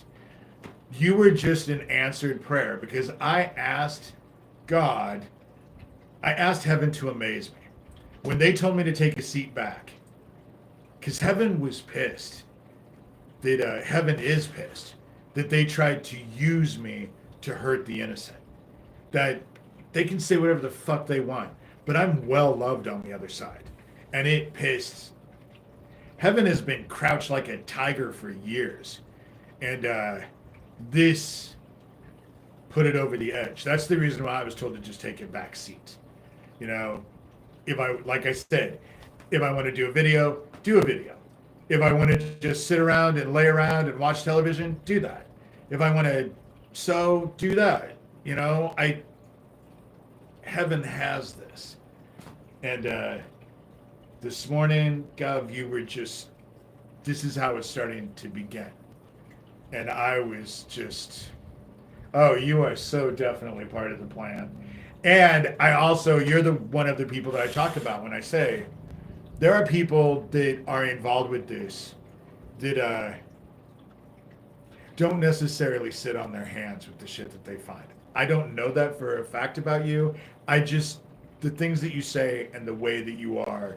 you were just an answered prayer, because God, I asked heaven to amaze me. When they told me to take a seat back, because heaven was pissed, that heaven is pissed, that they tried to use me to hurt the innocent. That they can say whatever the fuck they want, but I'm well loved on the other side. And it pissed. Heaven has been crouched like a tiger for years. And this put it over the edge. That's the reason why I was told to just take a back seat. You know, if I, like I said, if I want to do a video, do a video. If I want to just sit around and lay around and watch television, do that. If I want to sew, do that. You know, heaven has this. And this morning, Gov, you were just, this is how it's starting to begin. And I was just, oh, you are so definitely part of the plan. And I also, you're the one of the people that I talk about when I say, there are people that are involved with this that don't necessarily sit on their hands with the shit that they find. I don't know that for a fact about you. I just, the things that you say and the way that you are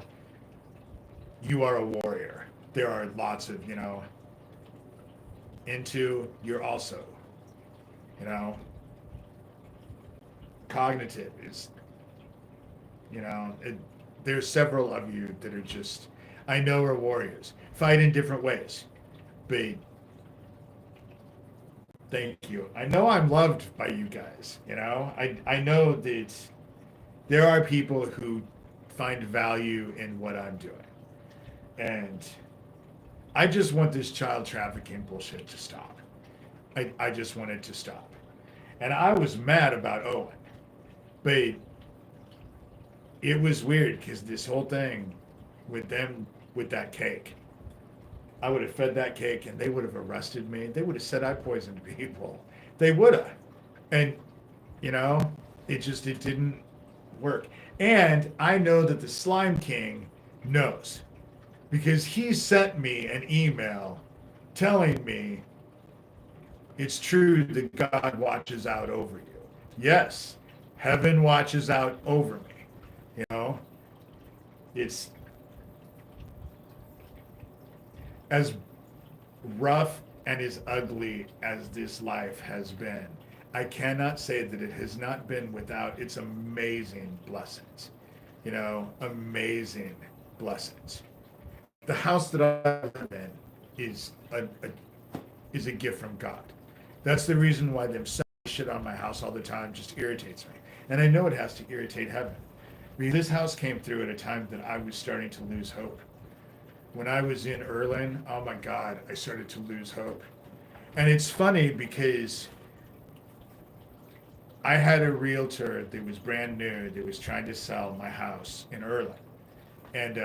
a warrior. There are lots of, you're also, cognitive is, there's several of you that are just, I know are warriors, fight in different ways. But thank you. I know I'm loved by you guys, I know that there are people who find value in what I'm doing. And I just want this child trafficking bullshit to stop. I just want it to stop. And I was mad about Owen, but it was weird because this whole thing with them, with that cake, I would have fed that cake and they would have arrested me. They would have said I poisoned people. They would have. And, it didn't work. And I know that the Slime King knows, because he sent me an email telling me it's true that God watches out over you. Yes, heaven watches out over me. It's as rough and as ugly as this life has been. I cannot say that it has not been without its amazing blessings. Amazing blessings. The house that I live in is a gift from God. That's the reason why them selling shit on my house all the time just irritates me. And I know it has to irritate heaven. Because this house came through at a time that I was starting to lose hope. When I was in Erlin, oh my God, I started to lose hope. And it's funny because I had a realtor that was brand new that was trying to sell my house in Erlin. And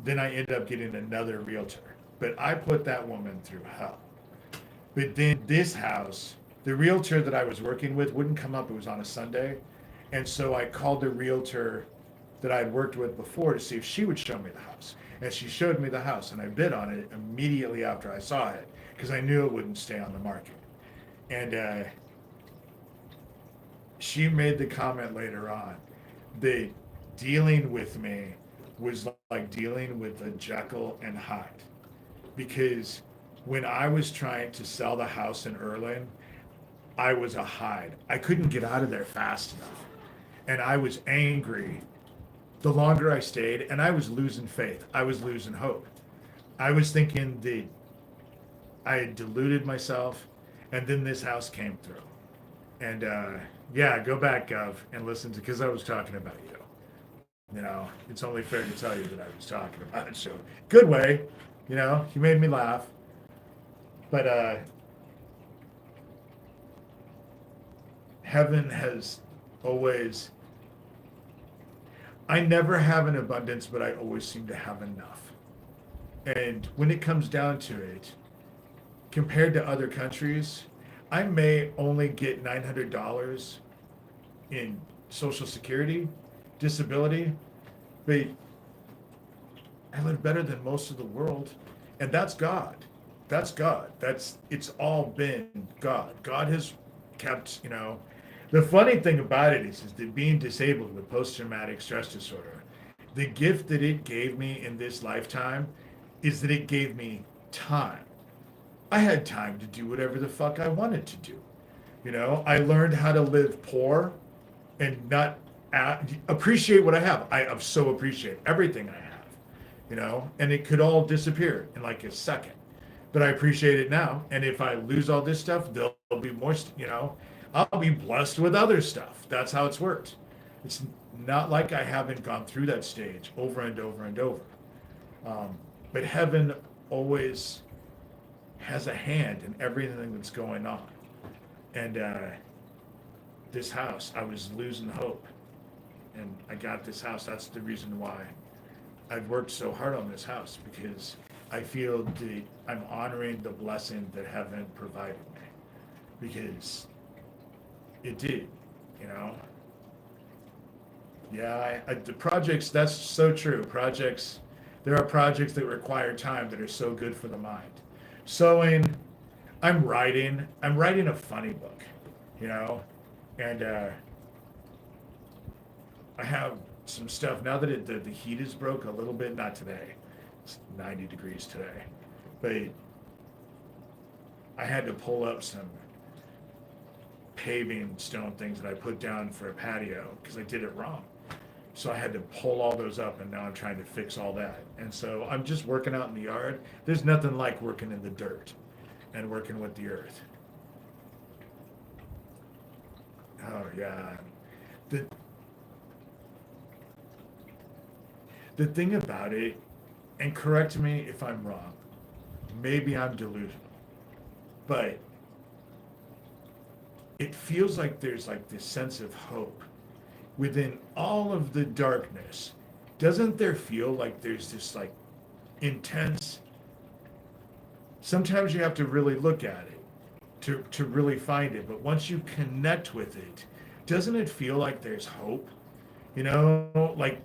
then I ended up getting another realtor. But I put that woman through hell. But then this house, the realtor that I was working with wouldn't come up. It was on a Sunday. And so I called the realtor that I had worked with before to see if she would show me the house. And she showed me the house, and I bid on it immediately after I saw it, because I knew it wouldn't stay on the market. And she made the comment later on that dealing with me was like dealing with a Jekyll and Hyde. Because when I was trying to sell the house in Erlin, I was a Hyde. I couldn't get out of there fast enough. And I was angry the longer I stayed, and I was losing faith. I was losing hope. I was thinking that I had deluded myself, and then this house came through. And go back, Gov, and listen to, because I was talking about you. It's only fair to tell you that I was talking about it. So, good way, you made me laugh. But heaven has always, I never have an abundance, but I always seem to have enough. And when it comes down to it, compared to other countries, I may only get $900 in Social Security, disability, but I live better than most of the world. And that's God. That's God. It's all been God. God has kept, the funny thing about it is that being disabled with post-traumatic stress disorder, the gift that it gave me in this lifetime is that it gave me time. I had time to do whatever the fuck I wanted to do. I learned how to live poor and not appreciate what I have. I so appreciate everything I have, and it could all disappear in like a second. But I appreciate it now. And if I lose all this stuff, there'll be more, I'll be blessed with other stuff. That's how it's worked. It's not like I haven't gone through that stage over and over and over. But heaven always has a hand in everything that's going on. And this house, I was losing hope. And I got this house. That's the reason why I've worked so hard on this house, because I feel that I'm honoring the blessing that heaven provided me, because it did, Yeah, the projects, that's so true. There are projects that require time that are so good for the mind. Sewing, I'm writing a funny book, and I have some stuff now that the heat is broke a little bit. Not today, it's 90 degrees today, but I had to pull up some paving stone things that I put down for a patio because I did it wrong. So I had to pull all those up, and now I'm trying to fix all that. And so I'm just working out in the yard. There's nothing like working in the dirt and working with the earth. Oh yeah. The thing about it, and correct me if I'm wrong, maybe I'm delusional, but it feels like there's like this sense of hope within all of the darkness. Doesn't there feel like there's this like intense, sometimes you have to really look at it to really find it, but once you connect with it, doesn't it feel like there's hope? Like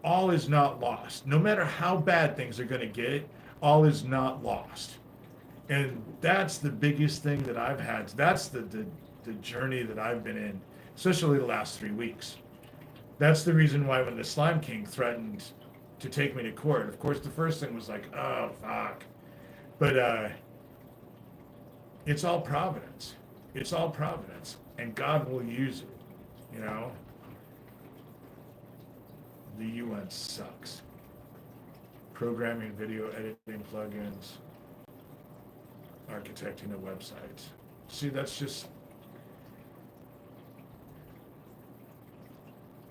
all is not lost. No matter how bad things are going to get, all is not lost. And that's the biggest thing that I've had. That's the journey that I've been in, especially the last 3 weeks. That's the reason why when the Slime King threatened to take me to court, of course, the first thing was like, oh, fuck. But it's all providence. It's all providence. And God will use it, The UN sucks. Programming, video editing plugins, architecting a website. See, that's just,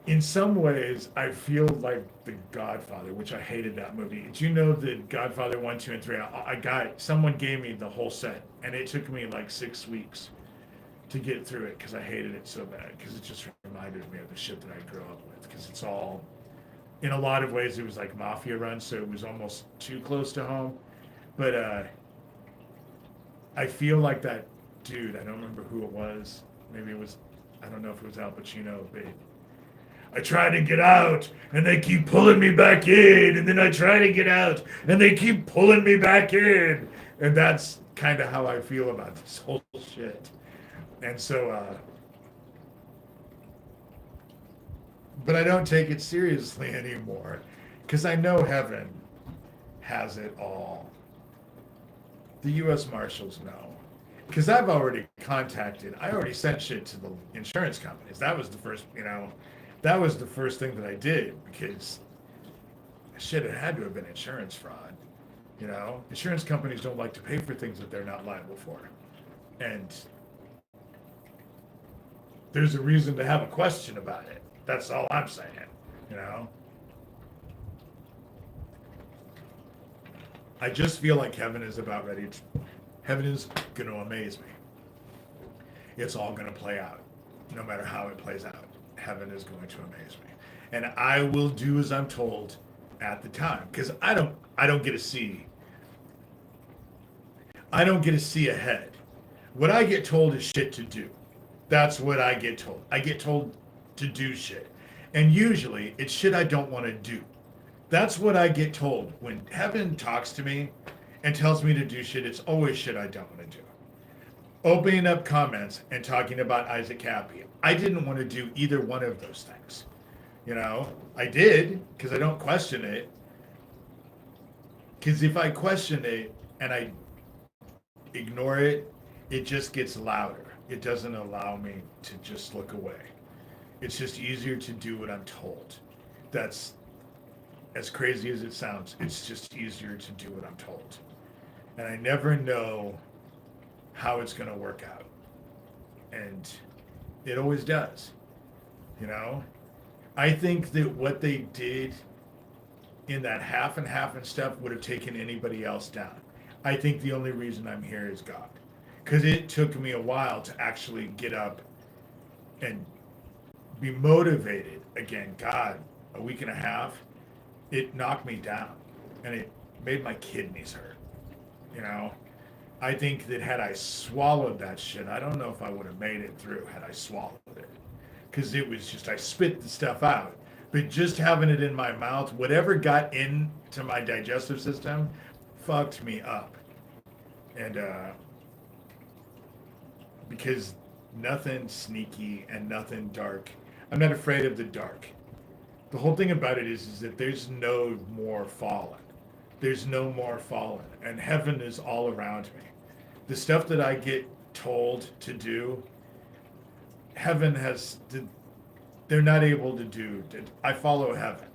in some ways, I feel like The Godfather, which I hated that movie. Did you know that Godfather 1, 2, and 3, someone gave me the whole set, and it took me like 6 weeks to get through it because I hated it so bad, because it just reminded me of the shit that I grew up with, because it's all, in a lot of ways, it was like mafia run, so it was almost too close to home. But I feel like that dude, I don't remember who it was, maybe it was, I don't know if it was Al Pacino, but I try to get out, and they keep pulling me back in, and then I try to get out, and they keep pulling me back in. And that's kind of how I feel about this whole shit. And so, but I don't take it seriously anymore, because I know heaven has it all. The U.S. Marshals know, because I've already I already sent shit to the insurance companies. That was the first, that was the first thing that I did, because shit, it had to have been insurance fraud. Insurance companies don't like to pay for things that they're not liable for. And there's a reason to have a question about it. That's all I'm saying, I just feel like heaven is about ready to, heaven is going to amaze me. It's all going to play out. No matter how it plays out, heaven is going to amaze me. And I will do as I'm told at the time, because I don't get to see ahead. What I get told is shit to do. That's what I get told. I get told to do shit. And usually it's shit I don't want to do. That's what I get told. When heaven talks to me and tells me to do shit, it's always shit I don't want to do. Opening up comments and talking about Isaac Cappy. I didn't want to do either one of those things. You know, I did because I don't question it. Because if I question it and I ignore it, it just gets louder. It doesn't allow me to just look away. It's just easier to do what I'm told. That's as crazy as it sounds. It's just easier to do what I'm told. And I never know how it's going to work out. And it always does. You know? I think that what they did in that half and half and stuff would have taken anybody else down. I think the only reason I'm here is God. Because it took me a while to actually get up and be motivated again. God, a week and a half, it knocked me down. And it made my kidneys hurt. You know? I think that had I swallowed that shit, I don't know if I would have made it through had I swallowed it. Because it was just, I spit the stuff out. But just having it in my mouth, whatever got into my digestive system, fucked me up. And because nothing sneaky and nothing dark. I'm not afraid of the dark. The whole thing about it is that there's no more fallen. There's no more fallen. And heaven is all around me. The stuff that I get told to do, heaven has, they're not able to do. I follow heaven.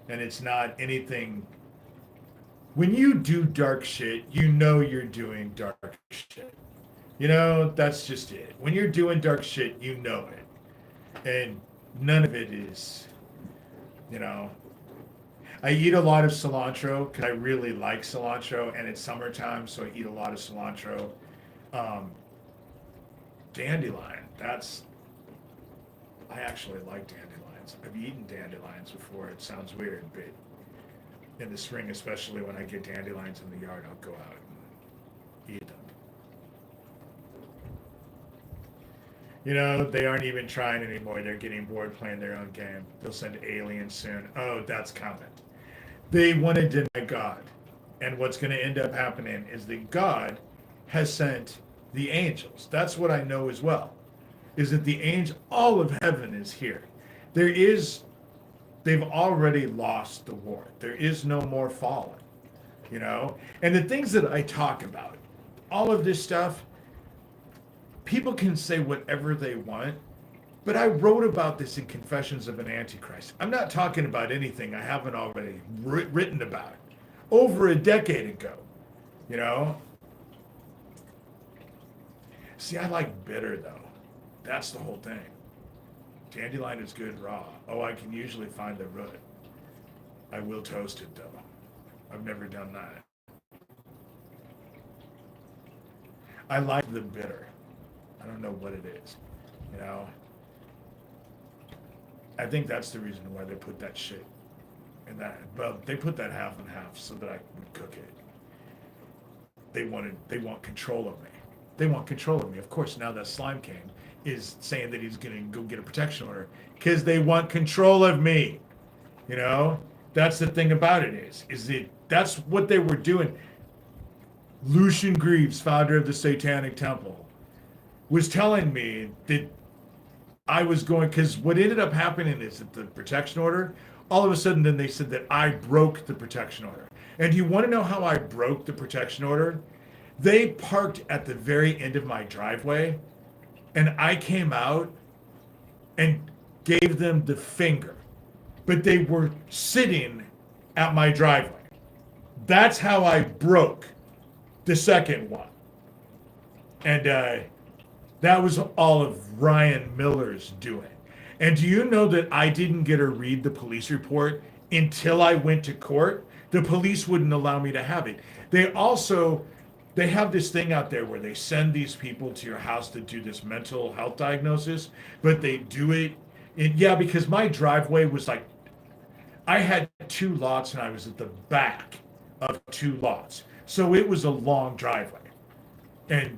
And it's not anything. When you do dark shit, you know you're doing dark shit. You know, that's just it. When you're doing dark shit, you know it. And none of it is, you know. I eat a lot of cilantro because I really like cilantro, and it's summertime, so I eat a lot of cilantro. Dandelion, I actually like dandelions. I've eaten dandelions before. It sounds weird, but in the spring, especially when I get dandelions in the yard, I'll go out and eat them. You know, they aren't even trying anymore. They're getting bored playing their own game. They'll send aliens soon. Oh, that's coming. They want to deny God. And what's going to end up happening is that God has sent the angels. That's what I know as well. Is that the angel, all of heaven is here. They've already lost the war. There is no more fallen, you know? And the things that I talk about, all of this stuff, people can say whatever they want, but I wrote about this in Confessions of an Antichrist. I'm not talking about anything I haven't already written about over a decade ago, you know? See, I like bitter, though. That's the whole thing. Dandelion is good raw. Oh, I can usually find the root. I will toast it, though. I've never done that. I like the bitter. I don't know what it is, you know? I think that's the reason why they put that shit in that. But they put that half and half so that I would cook it. They want control of me. They want control of me. Of course, now that Slime King is saying that he's going to go get a protection order because they want control of me. You know, that's the thing about it is that that's what they were doing. Lucian Greaves, founder of the Satanic Temple, was telling me that I was going, because what ended up happening is that the protection order, all of a sudden then they said that I broke the protection order. And do you want to know how I broke the protection order? They parked at the very end of my driveway, and I came out and gave them the finger. But they were sitting at my driveway. That's how I broke the second one. And that was all of Ryan Miller's doing. And do you know that I didn't get to read the police report until I went to court? The police wouldn't allow me to have it. They have this thing out there where they send these people to your house to do this mental health diagnosis, but they do it because my driveway was like, I had 2 lots and I was at the back of 2 lots. So it was a long driveway. And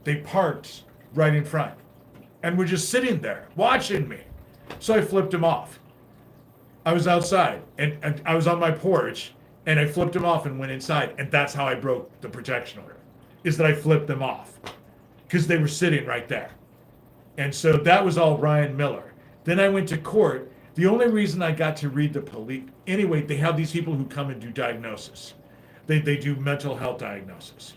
they parked right in front and were just sitting there watching me. So I flipped them off. I was outside and I was on my porch and I flipped them off and went inside. And that's how I broke the protection order, is that I flipped them off because they were sitting right there. And so that was all Ryan Miller. Then I went to court. The only reason I got to read the police, anyway, they have these people who come and do diagnosis. They do mental health diagnosis.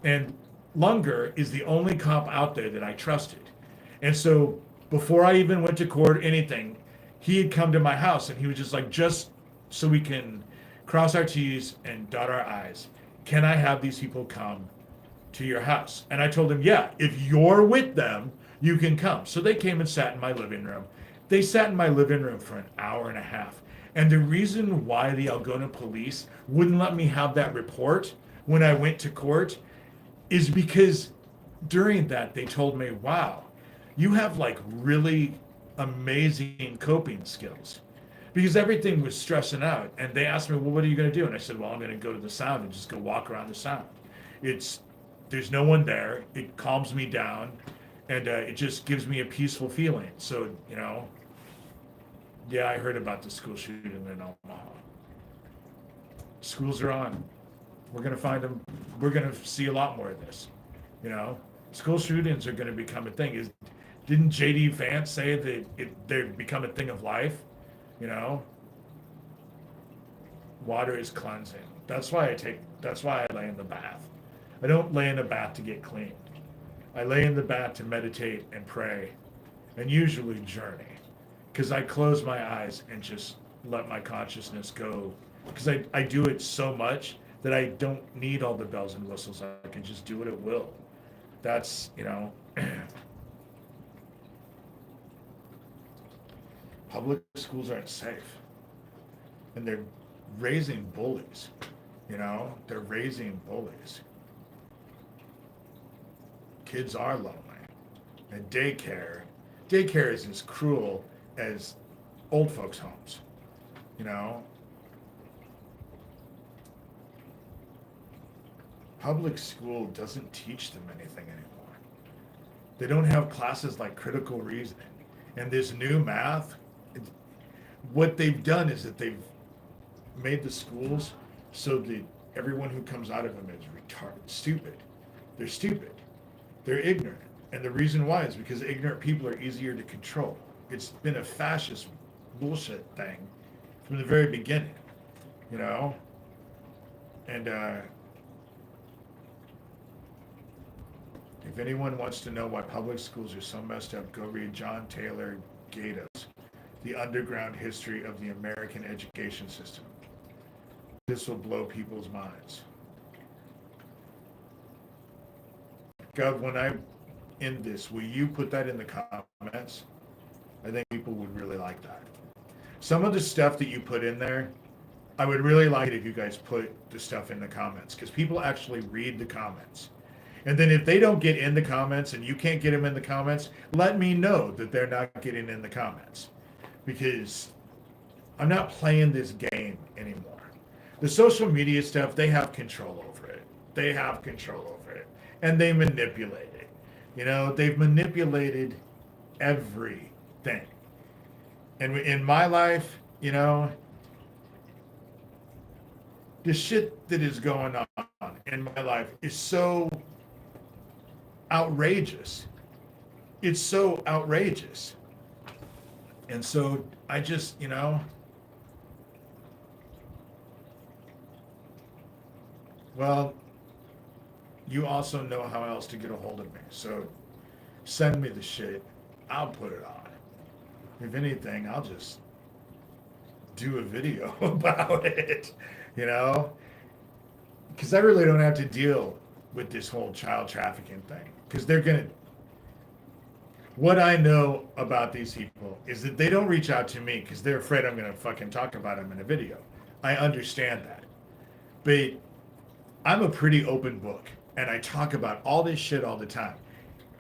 And Lunger is the only cop out there that I trusted. And so before I even went to court, anything, he had come to my house and he was just like, just so we can cross our T's and dot our I's, can I have these people come to your house? And I told him, yeah, if you're with them, you can come. So they came and sat in my living room. They sat in my living room for an hour and a half. And the reason why the Algona police wouldn't let me have that report when I went to court is because during that they told me, wow, you have like really amazing coping skills. Because everything was stressing out. And they asked me, well, what are you going to do? And I said, well, I'm going to go to the sound and just go walk around the sound. There's no one there. It calms me down. And it just gives me a peaceful feeling. So, yeah, I heard about the school shooting in Omaha. Schools are on. We're going to find them. We're going to see a lot more of this. School shootings are going to become a thing. Didn't J.D. Vance say that they become a thing of life? Water is cleansing. That's why I lay in the bath. I don't lay in the bath to get clean. I lay in the bath to meditate and pray and usually journey, because I close my eyes and just let my consciousness go, because I do it so much that I don't need all the bells and whistles. I can just do it at will. That's, public schools aren't safe. And they're raising bullies, they're raising bullies. Kids are lonely. And daycare is as cruel as old folks' homes, Public school doesn't teach them anything anymore. They don't have classes like critical reasoning. And this new math, what they've done is that they've made the schools so that everyone who comes out of them is retarded, stupid. They're stupid. They're ignorant. And the reason why is because ignorant people are easier to control. It's been a fascist bullshit thing from the very beginning, And if anyone wants to know why public schools are so messed up, go read John Taylor Gatto's The Underground History of the American Education System. This will blow people's minds. Gov, when I end this, will you put that in the comments? I think people would really like that. Some of the stuff that you put in there, I would really like it if you guys put the stuff in the comments, because people actually read the comments. And then if they don't get in the comments and you can't get them in the comments, let me know that they're not getting in the comments, because I'm not playing this game anymore. The social media stuff, they have control over it. They have control over it. And they manipulate it. They've manipulated everything. And in my life, the shit that is going on in my life is so outrageous. It's so outrageous. And so I just, well, you also know how else to get a hold of me. So send me the shit. I'll put it on. If anything, I'll just do a video about it, Because I really don't have to deal with this whole child trafficking thing. Because what I know about these people is that they don't reach out to me because they're afraid I'm going to fucking talk about them in a video. I understand that. But I'm a pretty open book. And I talk about all this shit all the time.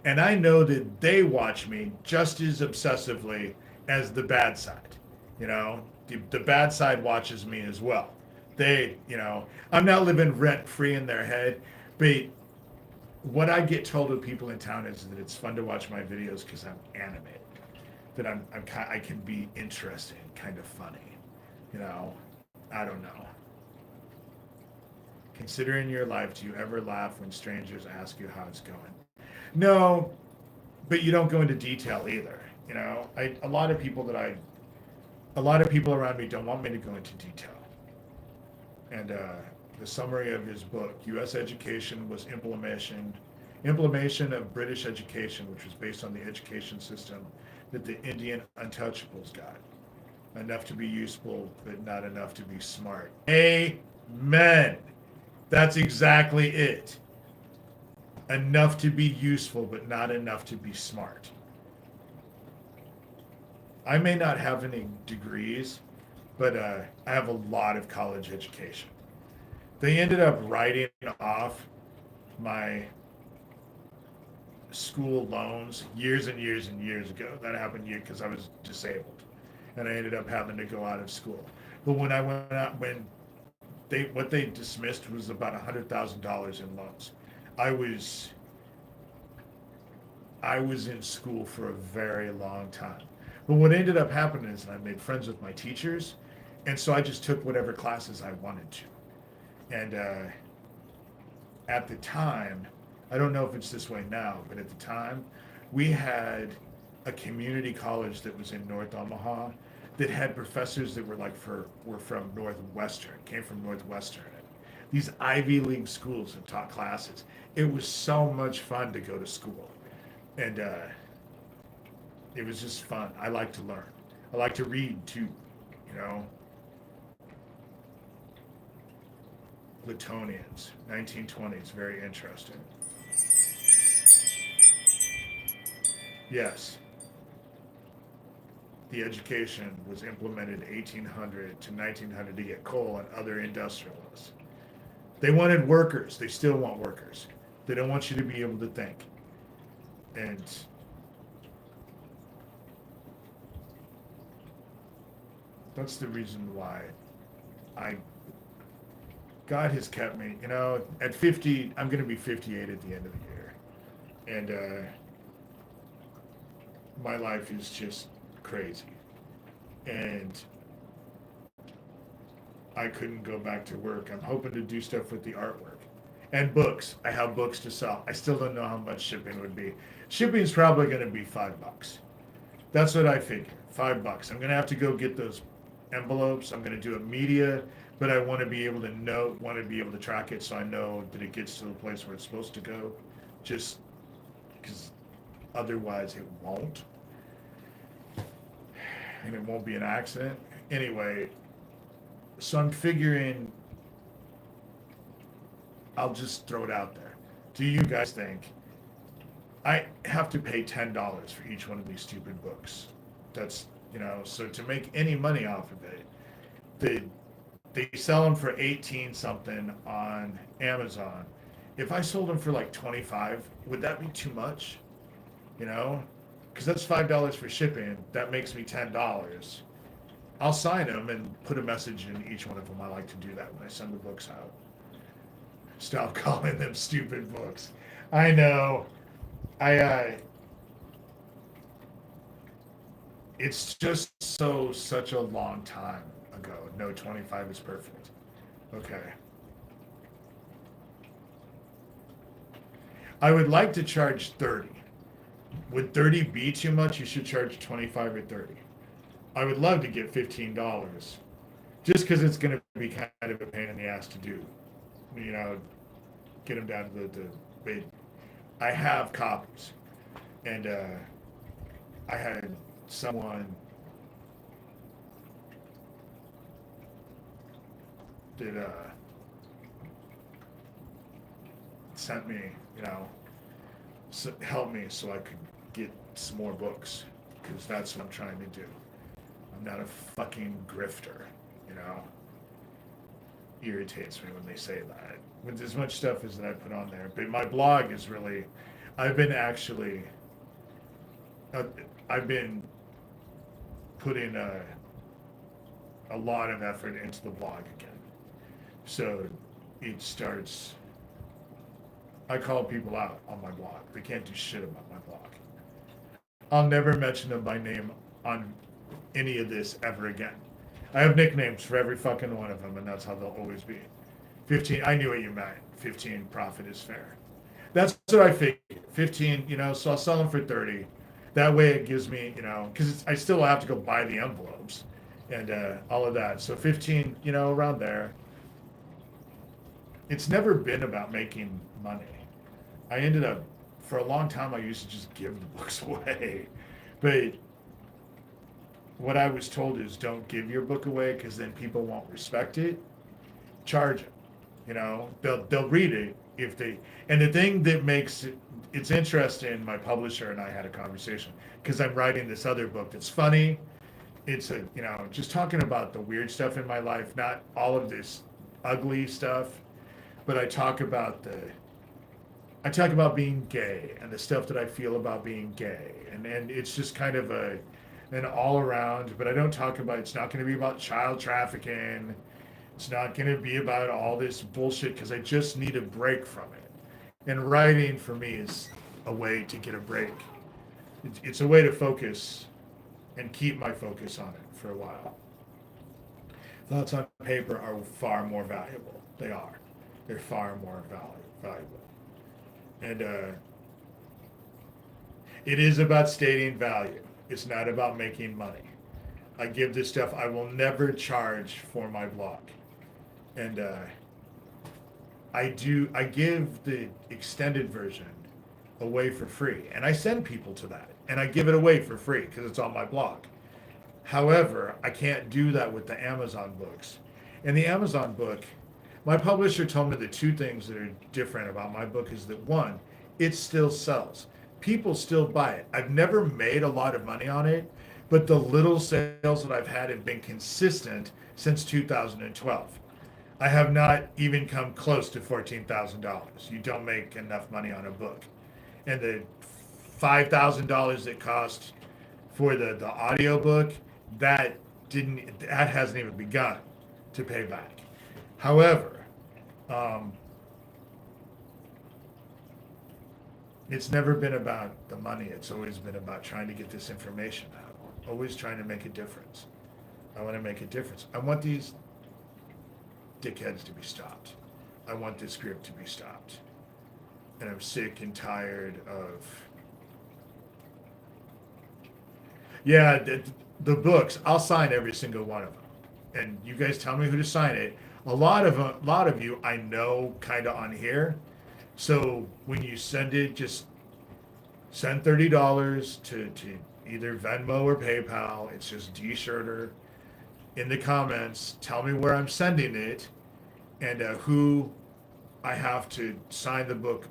And I know that they watch me just as obsessively as the bad side. The bad side watches me as well. I'm not living rent free in their head, but what I get told of people in town is that it's fun to watch my videos because I'm animated, that I can be interesting, kind of funny. You know, I don't know. Considering your life, do you ever laugh when strangers ask you how it's going? No, but you don't go into detail either. You know, a lot of people a lot of people around me don't want me to go into detail. And the summary of his book, U.S. Education was implementation of British education, which was based on the education system that the Indian untouchables got. Enough to be useful, but not enough to be smart. Amen. That's exactly it. Enough to be useful, but not enough to be smart. I may not have any degrees, but I have a lot of college education. They ended up writing off my school loans years and years and years ago. That happened because I was disabled, and I ended up having to go out of school. But when I went out, what they dismissed was about $100,000 in loans. I was in school for a very long time. But what ended up happening is I made friends with my teachers, and so I just took whatever classes I wanted to. And at the time, I don't know if it's this way now, but at the time, we had a community college that was in North Omaha that had professors that were from Northwestern, came from Northwestern. These Ivy League schools that taught classes. It was so much fun to go to school. And it was just fun. I like to learn. I like to read too, you know. Platonians, 1920s, very interesting. Yes. The education was implemented 1800 to 1900 to get coal and other industrialists. They wanted workers. They still want workers. They don't want you to be able to think. And that's the reason why God has kept me. You know, at 50, I'm going to be 58 at the end of the year. And my life is just crazy. And I couldn't go back to work. I'm hoping to do stuff with the artwork. And books. I have books to sell. I still don't know how much shipping would be. Shipping is probably going to be $5. That's what I figure. $5. I'm going to have to go get those envelopes. I'm going to do a media, but I want to be able to track it so I know that it gets to the place where it's supposed to go. Just because otherwise it won't. And it won't be an accident. Anyway, so I'm figuring I'll just throw it out there. Do you guys think I have to pay $10 for each one of these stupid books? That's, you know, so to make any money off of it, they sell them for 18 something on Amazon. If I sold them for like 25, would that be too much? You know, because that's $5 for shipping. That makes me $10. I'll sign them and put a message in each one of them. I like to do that when I send the books out. Stop calling them stupid books. I know. It's just such a long time ago. No, 25 is perfect. Okay. I would like to charge 30. Would 30 be too much? You should charge 25 or 30. I would love to get $15, just because it's going to be kind of a pain in the ass to do. You know, get them down to the I have copies, and I had someone that sent me, you know, help me so I could get some more books, because that's what I'm trying to do. I'm not a fucking grifter, you know. Irritates me when they say that. With as much stuff as that I put on there, but my blog is really, I've been putting a lot of effort into the blog again. So it starts. I call people out on my blog. They can't do shit about my blog. I'll never mention them by name on any of this ever again. I have nicknames for every fucking one of them, and that's how they'll always be. 15, I knew what you meant. 15, profit is fair. That's what I figured. 15, so I'll sell them for 30. That way it gives me, because I still have to go buy the envelopes and all of that. So 15, around there. It's never been about making money. I ended up, for a long time, I used to just give the books away. But what I was told is don't give your book away because then people won't respect it. Charge it. They'll read it if they. And the thing that makes it's interesting. My publisher and I had a conversation because I'm writing this other book that's funny. It's just talking about the weird stuff in my life, not all of this ugly stuff, but I talk about being gay and the stuff that I feel about being gay, and it's just kind of an all around. But I don't talk about. It's not going to be about child trafficking. It's not going to be about all this bullshit because I just need a break from it. And writing for me is a way to get a break. It's a way to focus and keep my focus on it for a while. Thoughts on paper are far more valuable. They are. They're far more valuable. And it is about stating value. It's not about making money. I give this stuff. I will never charge for my blog. And I give the extended version away for free. And I send people to that. And I give it away for free because it's on my blog. However, I can't do that with the Amazon books. And the Amazon book, my publisher told me the two things that are different about my book is that one, it still sells. People still buy it. I've never made a lot of money on it, but the little sales that I've had have been consistent since 2012. I have not even come close to $14,000. You don't make enough money on a book. And the $5,000 it cost for the audio book, that hasn't even begun to pay back. However, it's never been about the money. It's always been about trying to get this information out. Always trying to make a difference. I want to make a difference. I want these dickheads to be stopped. I want this group to be stopped. And I'm sick and tired of... Yeah, the books, I'll sign every single one of them. And you guys tell me who to sign it. A lot of you I know kind of on here. So when you send it, just send $30 to either Venmo or PayPal. It's just Shurter. In the comments, tell me where I'm sending it and who I have to sign the book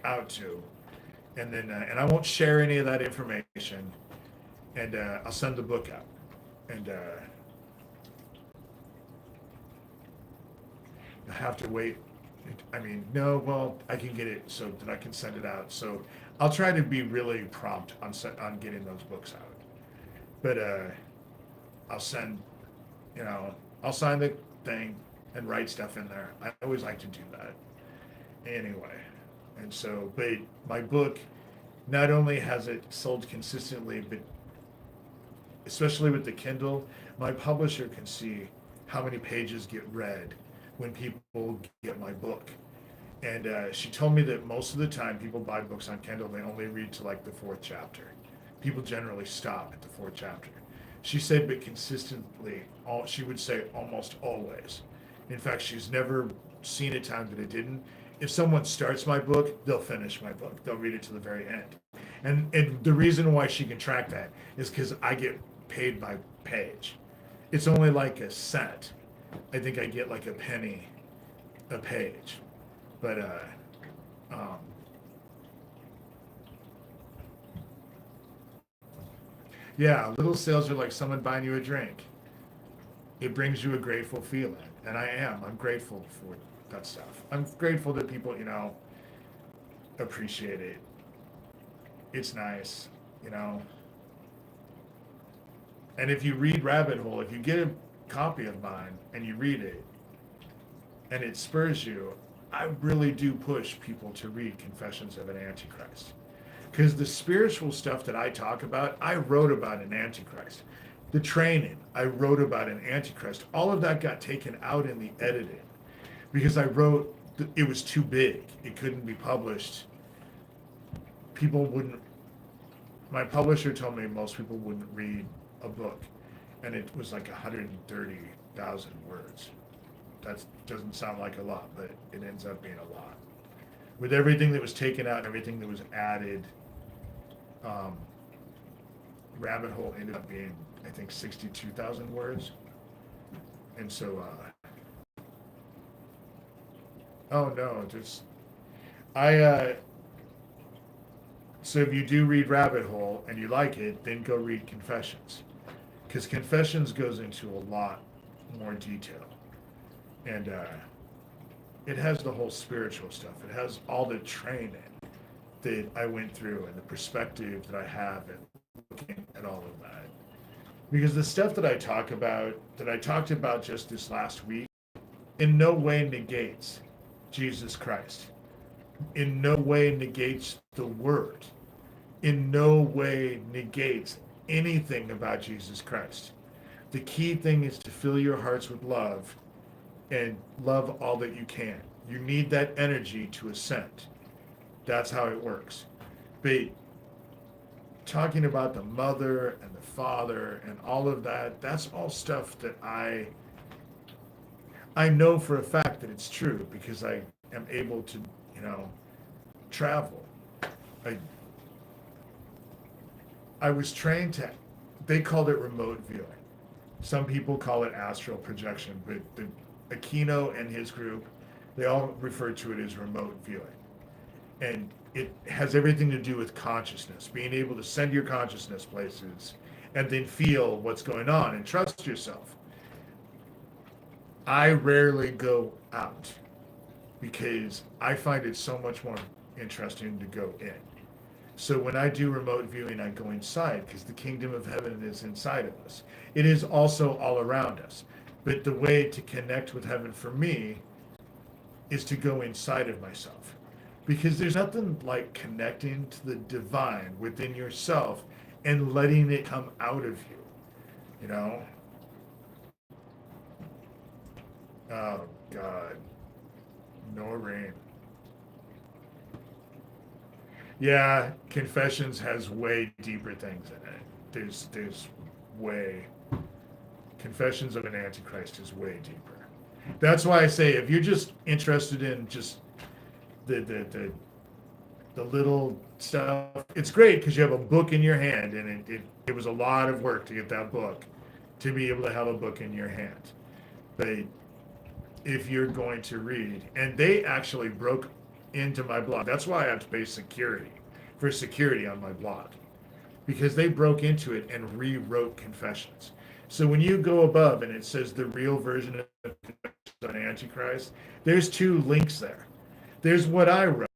out to. And then and I won't share any of that information. And I'll send the book out. And I have to wait. I can get it so that I can send it out. So I'll try to be really prompt on getting those books out. But I'll send, I'll sign the thing and write stuff in there. I always like to do that. Anyway, and so, but my book, not only has it sold consistently, but especially with the Kindle, my publisher can see how many pages get read when people get my book. And she told me that most of the time people buy books on Kindle, they only read to like the 4th chapter. People generally stop at the 4th chapter. She said, but consistently, she would say almost always. In fact, she's never seen a time that it didn't. If someone starts my book, they'll finish my book. They'll read it to the very end. And the reason why she can track that is because I get paid by page. It's only like a cent. I think I get like a penny a page. But yeah, little sales are like someone buying you a drink. It brings you a grateful feeling. And I'm grateful for that stuff. I'm grateful that people, appreciate it. It's nice, And if you read Rabbit Hole, if you get a copy of mine and you read it and it spurs you, I really do push people to read Confessions of an Antichrist. Because the spiritual stuff that I talk about, I wrote about an Antichrist. The training I wrote about in Antichrist, all of that got taken out in the editing because I wrote it was too big. It couldn't be published. People wouldn't. My publisher told me most people wouldn't read a book, and it was like 130,000 words. That doesn't sound like a lot, but it ends up being a lot. With everything that was taken out and everything that was added, um, Rabbit Hole ended up being, I think, 62,000 words. And so, oh no, just, so if you do read Rabbit Hole and you like it, then go read Confessions. Because Confessions goes into a lot more detail. And it has the whole spiritual stuff. It has all the training that I went through and the perspective that I have and looking at all of that. Because the stuff that I talked about just this last week, in no way negates Jesus Christ. In no way negates the Word. In no way negates anything about Jesus Christ. The key thing is to fill your hearts with love and love all that you can. You need that energy to ascend. That's how it works. But talking about the mother and the father and all of that, that's all stuff that I know for a fact that it's true because I am able to, travel. I was trained to, they called it remote viewing. Some people call it astral projection, but Aquino and his group, they all refer to it as remote viewing. And it has everything to do with consciousness, being able to send your consciousness places and then feel what's going on and trust yourself. I rarely go out because I find it so much more interesting to go in. So when I do remote viewing, I go inside because the kingdom of heaven is inside of us. It is also all around us. But the way to connect with heaven for me is to go inside of myself. Because there's nothing like connecting to the divine within yourself and letting it come out of you. You know? Oh, God. Noreen. Yeah, Confessions has way deeper things in it. There's way. Confessions of an Antichrist is way deeper. That's why I say if you're just interested in just the little stuff, it's great because you have a book in your hand, and it was a lot of work to get that book, to be able to have a book in your hand. But if you're going to read, and they actually broke into my blog. That's why I have to pay security on my blog, because they broke into it and rewrote Confessions. So when you go above and it says the real version of Confessions on Antichrist, there's 2 links there. There's what I wrote.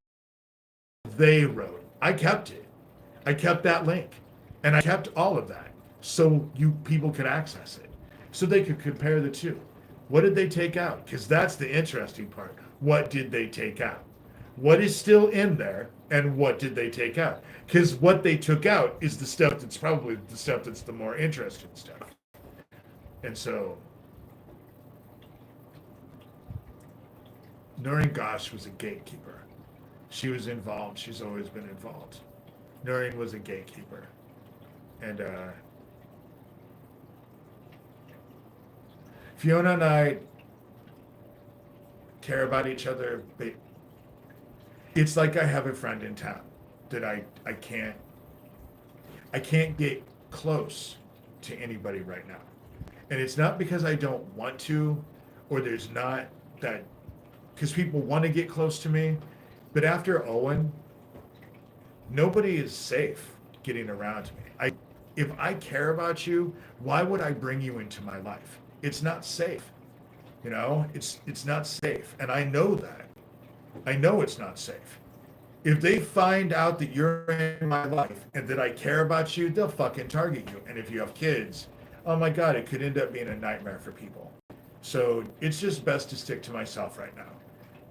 They wrote. I kept it. I kept that link. And I kept all of that so you people could access it. So they could compare the 2. What did they take out? Because that's the interesting part. What did they take out? What is still in there, and what did they take out? Because what they took out is the stuff that's probably the stuff that's the more interesting stuff. And so, Noreen Gosh was a gatekeeper. She was involved. She's always been involved. Noreen was a gatekeeper. And Fiona and I care about each other, but it's like I have a friend in town that I can't get close to anybody right now. And it's not because I don't want to, or there's not that, because people want to get close to me. But after Owen, nobody is safe getting around me. If I care about you, why would I bring you into my life? It's not safe. It's not safe. And I know that. I know it's not safe. If they find out that you're in my life and that I care about you, they'll fucking target you. And if you have kids, oh my God, it could end up being a nightmare for people. So it's just best to stick to myself right now.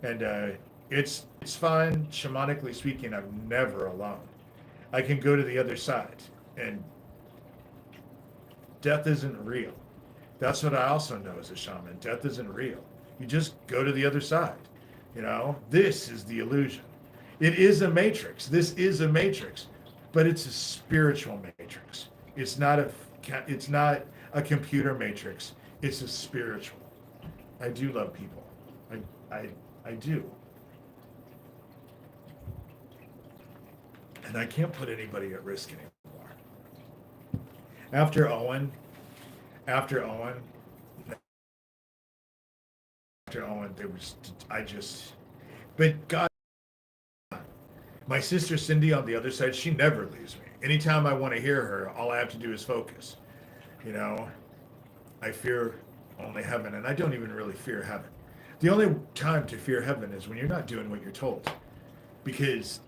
And it's fine. Shamanically speaking, I'm never alone. I can go to the other side. And death isn't real. That's what I also know as a shaman. Death isn't real. You just go to the other side. This is the illusion. It is a matrix. This is a matrix, but it's a spiritual matrix. It's not a computer matrix. It's a spiritual. I do love people. I do. And I can't put anybody at risk anymore. After Owen, after Owen, there was, but God, my sister Cindy on the other side, she never leaves me. Anytime I want to hear her, all I have to do is focus. I fear only heaven, and I don't even really fear heaven. The only time to fear heaven is when you're not doing what you're told, because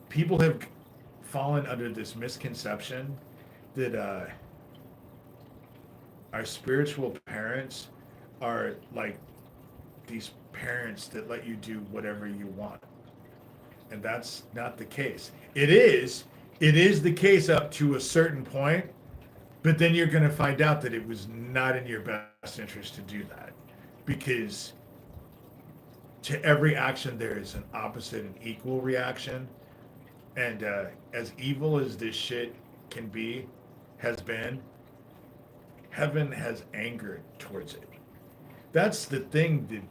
people have fallen under this misconception that our spiritual parents are like these parents that let you do whatever you want. And that's not the case. It is the case up to a certain point, but then you're going to find out that it was not in your best interest to do that, because to every action there is an opposite and equal reaction. And as evil as this shit has been, heaven has anger towards it. That's the thing that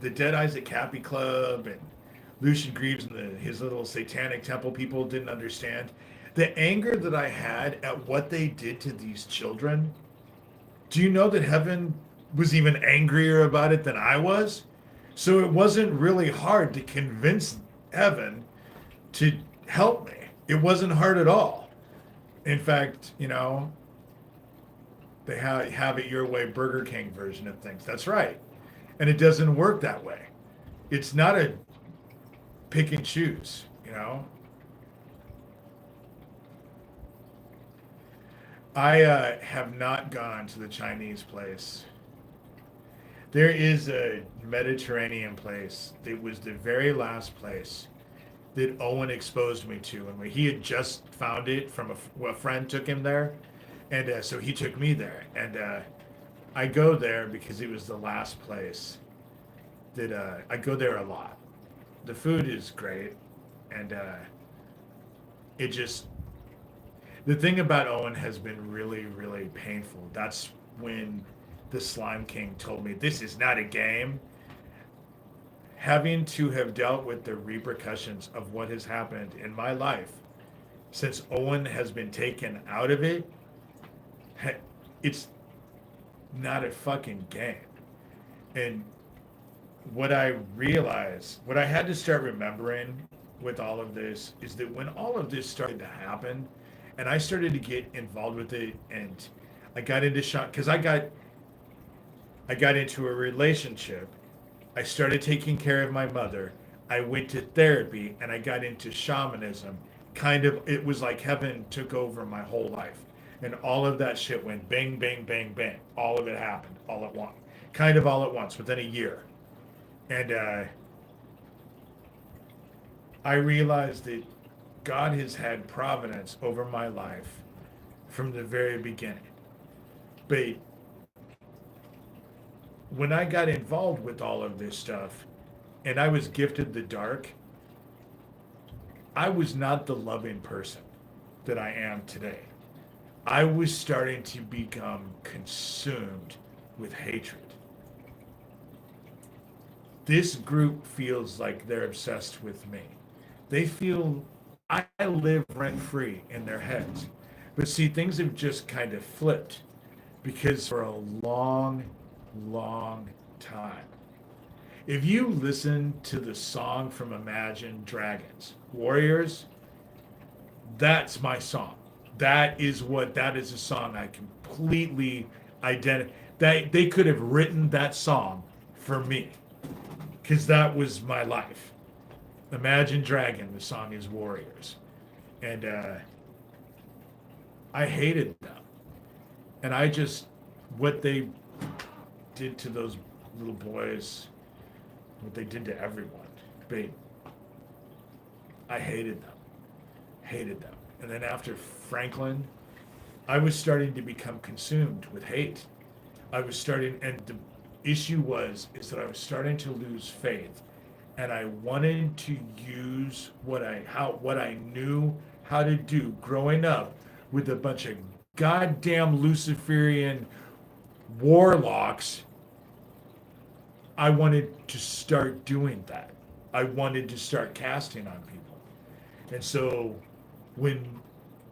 the Dead Isaac Happy Club and Lucian Greaves and his little satanic temple people didn't understand. The anger that I had at what they did to these children. Do you know that heaven was even angrier about it than I was? So it wasn't really hard to convince heaven to help me. It wasn't hard at all. In fact, they have it your way Burger King version of things. That's right. And it doesn't work that way. It's not a pick and choose, I have not gone to the Chinese place. There is a Mediterranean place. It was the very last place that Owen exposed me to, and he had just found it from a friend took him there, and so he took me there, and I go there because it was the last place that I go there a lot. The food is great, and the thing about Owen has been really, really painful. That's when the Slime King told me, this is not a game. Having to have dealt with the repercussions of what has happened in my life since Owen has been taken out of it, it's not a fucking game. And what I had to start remembering with all of this is that when all of this started to happen and I started to get involved with it, and I got into because I got into a relationship. I started taking care of my mother. I went to therapy and I got into shamanism. It was like heaven took over my whole life. And all of that shit went bang, bang, bang, bang. All of it happened all at once. Kind of all at once within a year. And I realized that God has had providence over my life from the very beginning. But when I got involved with all of this stuff and I was gifted the dark, I was not the loving person that I am today. I was starting to become consumed with hatred. This group feels like they're obsessed with me. They feel I live rent-free in their heads. But see, things have just kind of flipped, because for a long, long time, if you listen to the song from Imagine Dragons, Warriors, that's my song. That is a song I completely identify. They could have written that song for me, because that was my life. Imagine Dragon, the song is Warriors. And I hated them. And what they did to those little boys, what they did to everyone, I hated them. And then after Franklin, I was starting to become consumed with hate. I was starting, and the issue is that I was starting to lose faith, and I wanted to use what I knew how to do growing up with a bunch of goddamn Luciferian warlocks. I wanted to start doing that. I wanted to start casting on people. And so when,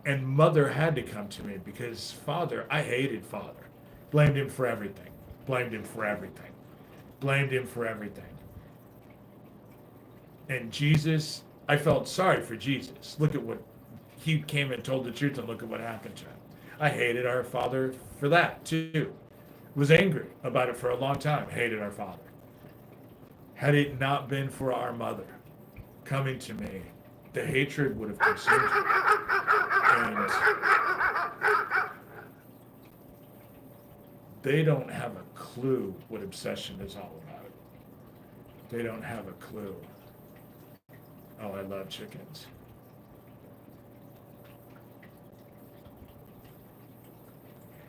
and mother had to come to me because father, I hated father. Blamed him for everything. Blamed him for everything. Blamed him for everything. And Jesus, I felt sorry for Jesus. Look at what he came and told the truth, and look at what happened to him. I hated our father for that too. Was angry about it for a long time. Hated our father. Had it not been for our mother coming to me, the hatred would have consumed me. And they don't have a clue what obsession is all about. They don't have a clue. Oh, I love chickens.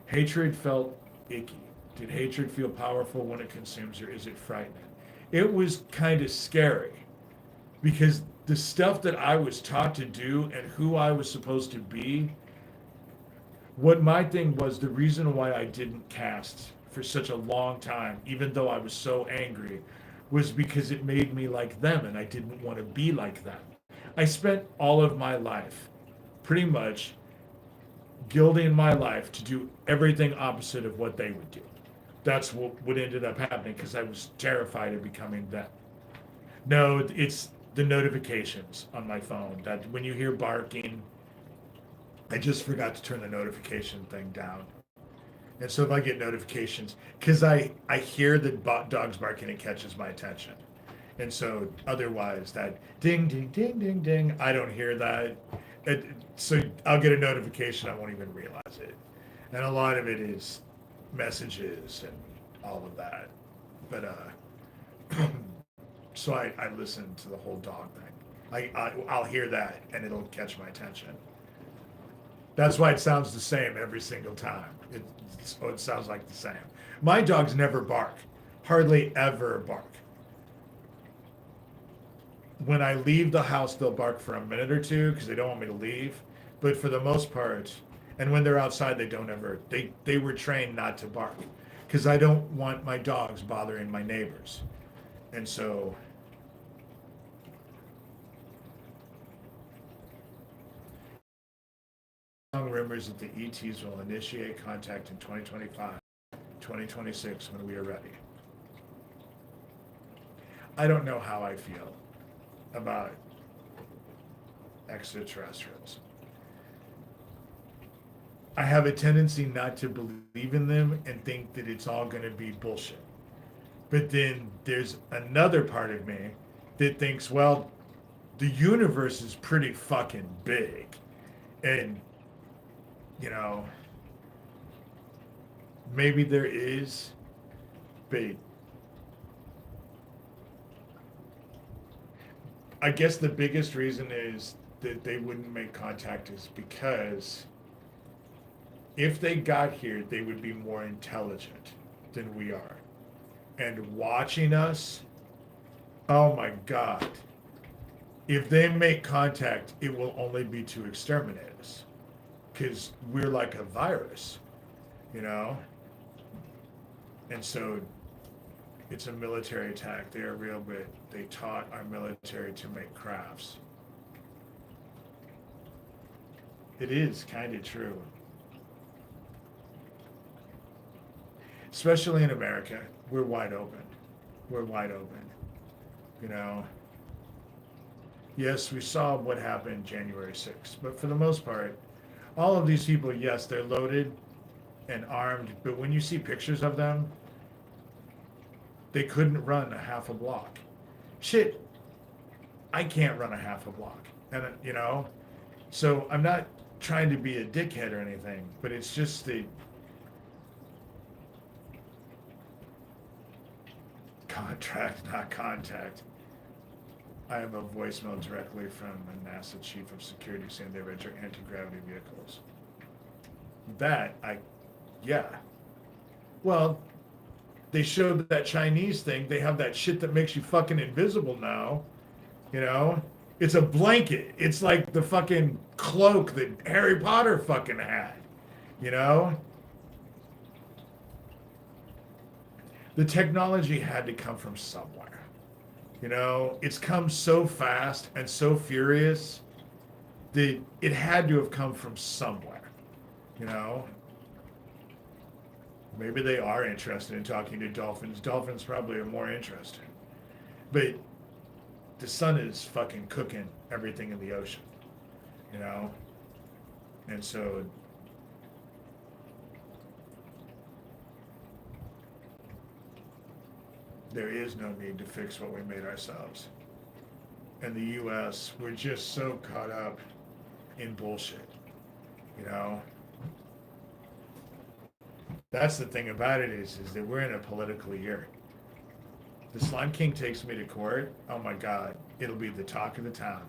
Hatred felt icky. Did hatred feel powerful when it consumes, or is it frightening? It was kind of scary because the stuff that I was taught to do and who I was supposed to be, what my thing was, the reason why I didn't cast for such a long time, even though I was so angry, was because it made me like them and I didn't want to be like them. I spent all of my life pretty much gilding my life to do everything opposite of what they would do. That's what ended up happening because I was terrified of becoming them. No, it's the notifications on my phone that when you hear barking, I just forgot to turn the notification thing down. And so if I get notifications, because I hear the dogs barking, it catches my attention. And so otherwise that ding, ding, ding, ding, ding, I don't hear that. So I'll get a notification, I won't even realize it. And a lot of it is messages and all of that. But so I listen to the whole dog thing. I'll hear that and it'll catch my attention. That's why it sounds the same every single time. It sounds like the same. My dogs never bark, hardly ever bark. When I leave the house, they'll bark for a minute or two because they don't want me to leave. But for the most part, and when they're outside, they don't ever, they were trained not to bark because I don't want my dogs bothering my neighbors. And so rumors that the ETs will initiate contact in 2025, 2026 when we are ready. I don't know how I feel about extraterrestrials. I have a tendency not to believe in them and think that it's all going to be bullshit. But then there's another part of me that thinks, well, the universe is pretty fucking big. And, you know, maybe there is, but I guess the biggest reason is that they wouldn't make contact is because if they got here, they would be more intelligent than we are. And watching us, oh my God. If they make contact, it will only be to exterminate us. Because we're like a virus, you know? And so it's a military attack. They are real, but they taught our military to make crafts. It is kind of true. Especially in America, we're wide open. We're wide open, you know? Yes, we saw what happened January 6th, but for the most part, all of these people, yes, they're loaded and armed, but when you see pictures of them, they couldn't run a half a block. Shit, I can't run a half a block. And, you know, so I'm not trying to be a dickhead or anything, but it's just the contract, not contact. I have a voicemail directly from a NASA chief of security saying they read your anti-gravity vehicles. Yeah. Well, they showed that Chinese thing. They have that shit that makes you fucking invisible now. You know, it's a blanket. It's like the fucking cloak that Harry Potter fucking had. You know, the technology had to come from somewhere. You know, it's come so fast and so furious that it had to have come from somewhere. You know, maybe they are interested in talking to dolphins. Dolphins probably are more interested. But the sun is fucking cooking everything in the ocean, you know? And so there is no need to fix what we made ourselves. In the US, we're just so caught up in bullshit, you know? That's the thing about it is that we're in a political year. The Slime King takes me to court. Oh my God, it'll be the talk of the town.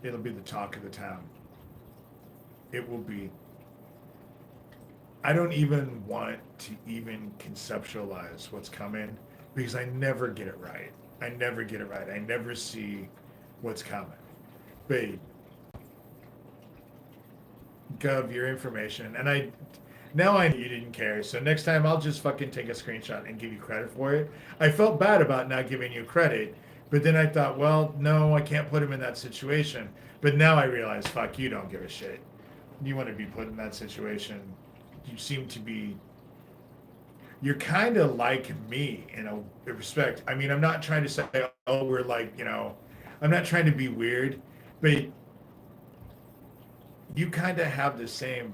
It'll be the talk of the town. It will be. I don't even want to even conceptualize what's coming because I never get it right. I never get it right. I never see what's coming. But Gov, your information, and now I know you didn't care, so next time I'll just fucking take a screenshot and give you credit for it. I felt bad about not giving you credit, but then I thought, well, no, I can't put him in that situation. But now I realize, fuck, you don't give a shit. You want to be put in that situation. You seem to be, you're kind of like me in a respect. I mean, I'm not trying to say, oh, we're like, you know, I'm not trying to be weird, but you kind of have the same,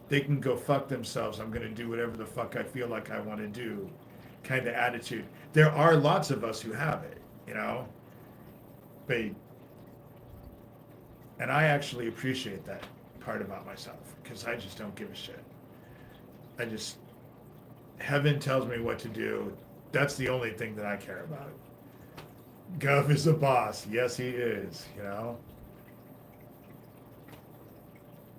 they can go fuck themselves. I'm going to do whatever the fuck I feel like I want to do kind of attitude. There are lots of us who have it, you know? But, and I actually appreciate that part about myself because I just don't give a shit. Heaven tells me what to do. That's the only thing that I care about. Gov is a boss. Yes, he is, you know?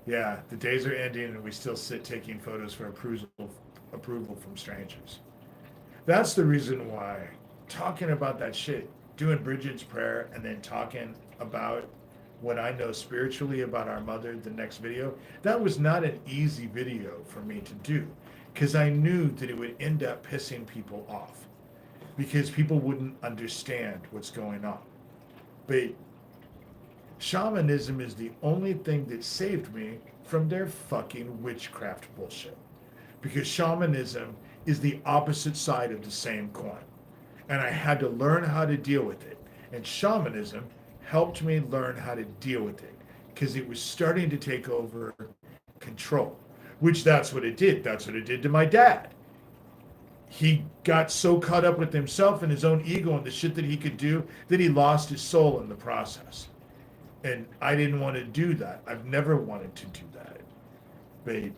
Yeah, the days are ending and we still sit taking photos for approval from strangers. That's the reason why talking about that shit, doing Bridget's prayer and then talking about what I know spiritually about our mother, the next video, that was not an easy video for me to do because I knew that it would end up pissing people off because people wouldn't understand what's going on. But shamanism is the only thing that saved me from their fucking witchcraft bullshit. Because shamanism is the opposite side of the same coin. And I had to learn how to deal with it. And shamanism helped me learn how to deal with it. Because it was starting to take over control. Which that's what it did. That's what it did to my dad. He got so caught up with himself and his own ego and the shit that he could do that he lost his soul in the process. And I didn't want to do that. I've never wanted to do that. But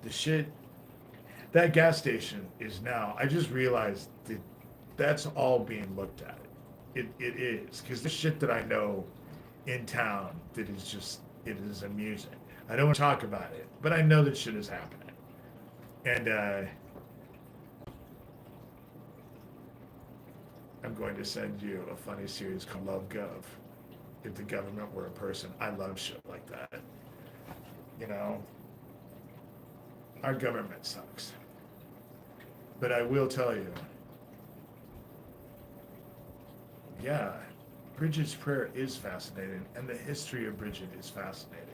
the shit, that gas station is now, I just realized that that's all being looked at. It is. Because the shit that I know in town that is just, it is amusing. I don't want to talk about it, but I know that shit is happening. And I'm going to send you a funny series called Love Gov. If the government were a person, I love shit like that. You know, our government sucks. But I will tell you, yeah, Bridget's prayer is fascinating, and the history of Bridget is fascinating.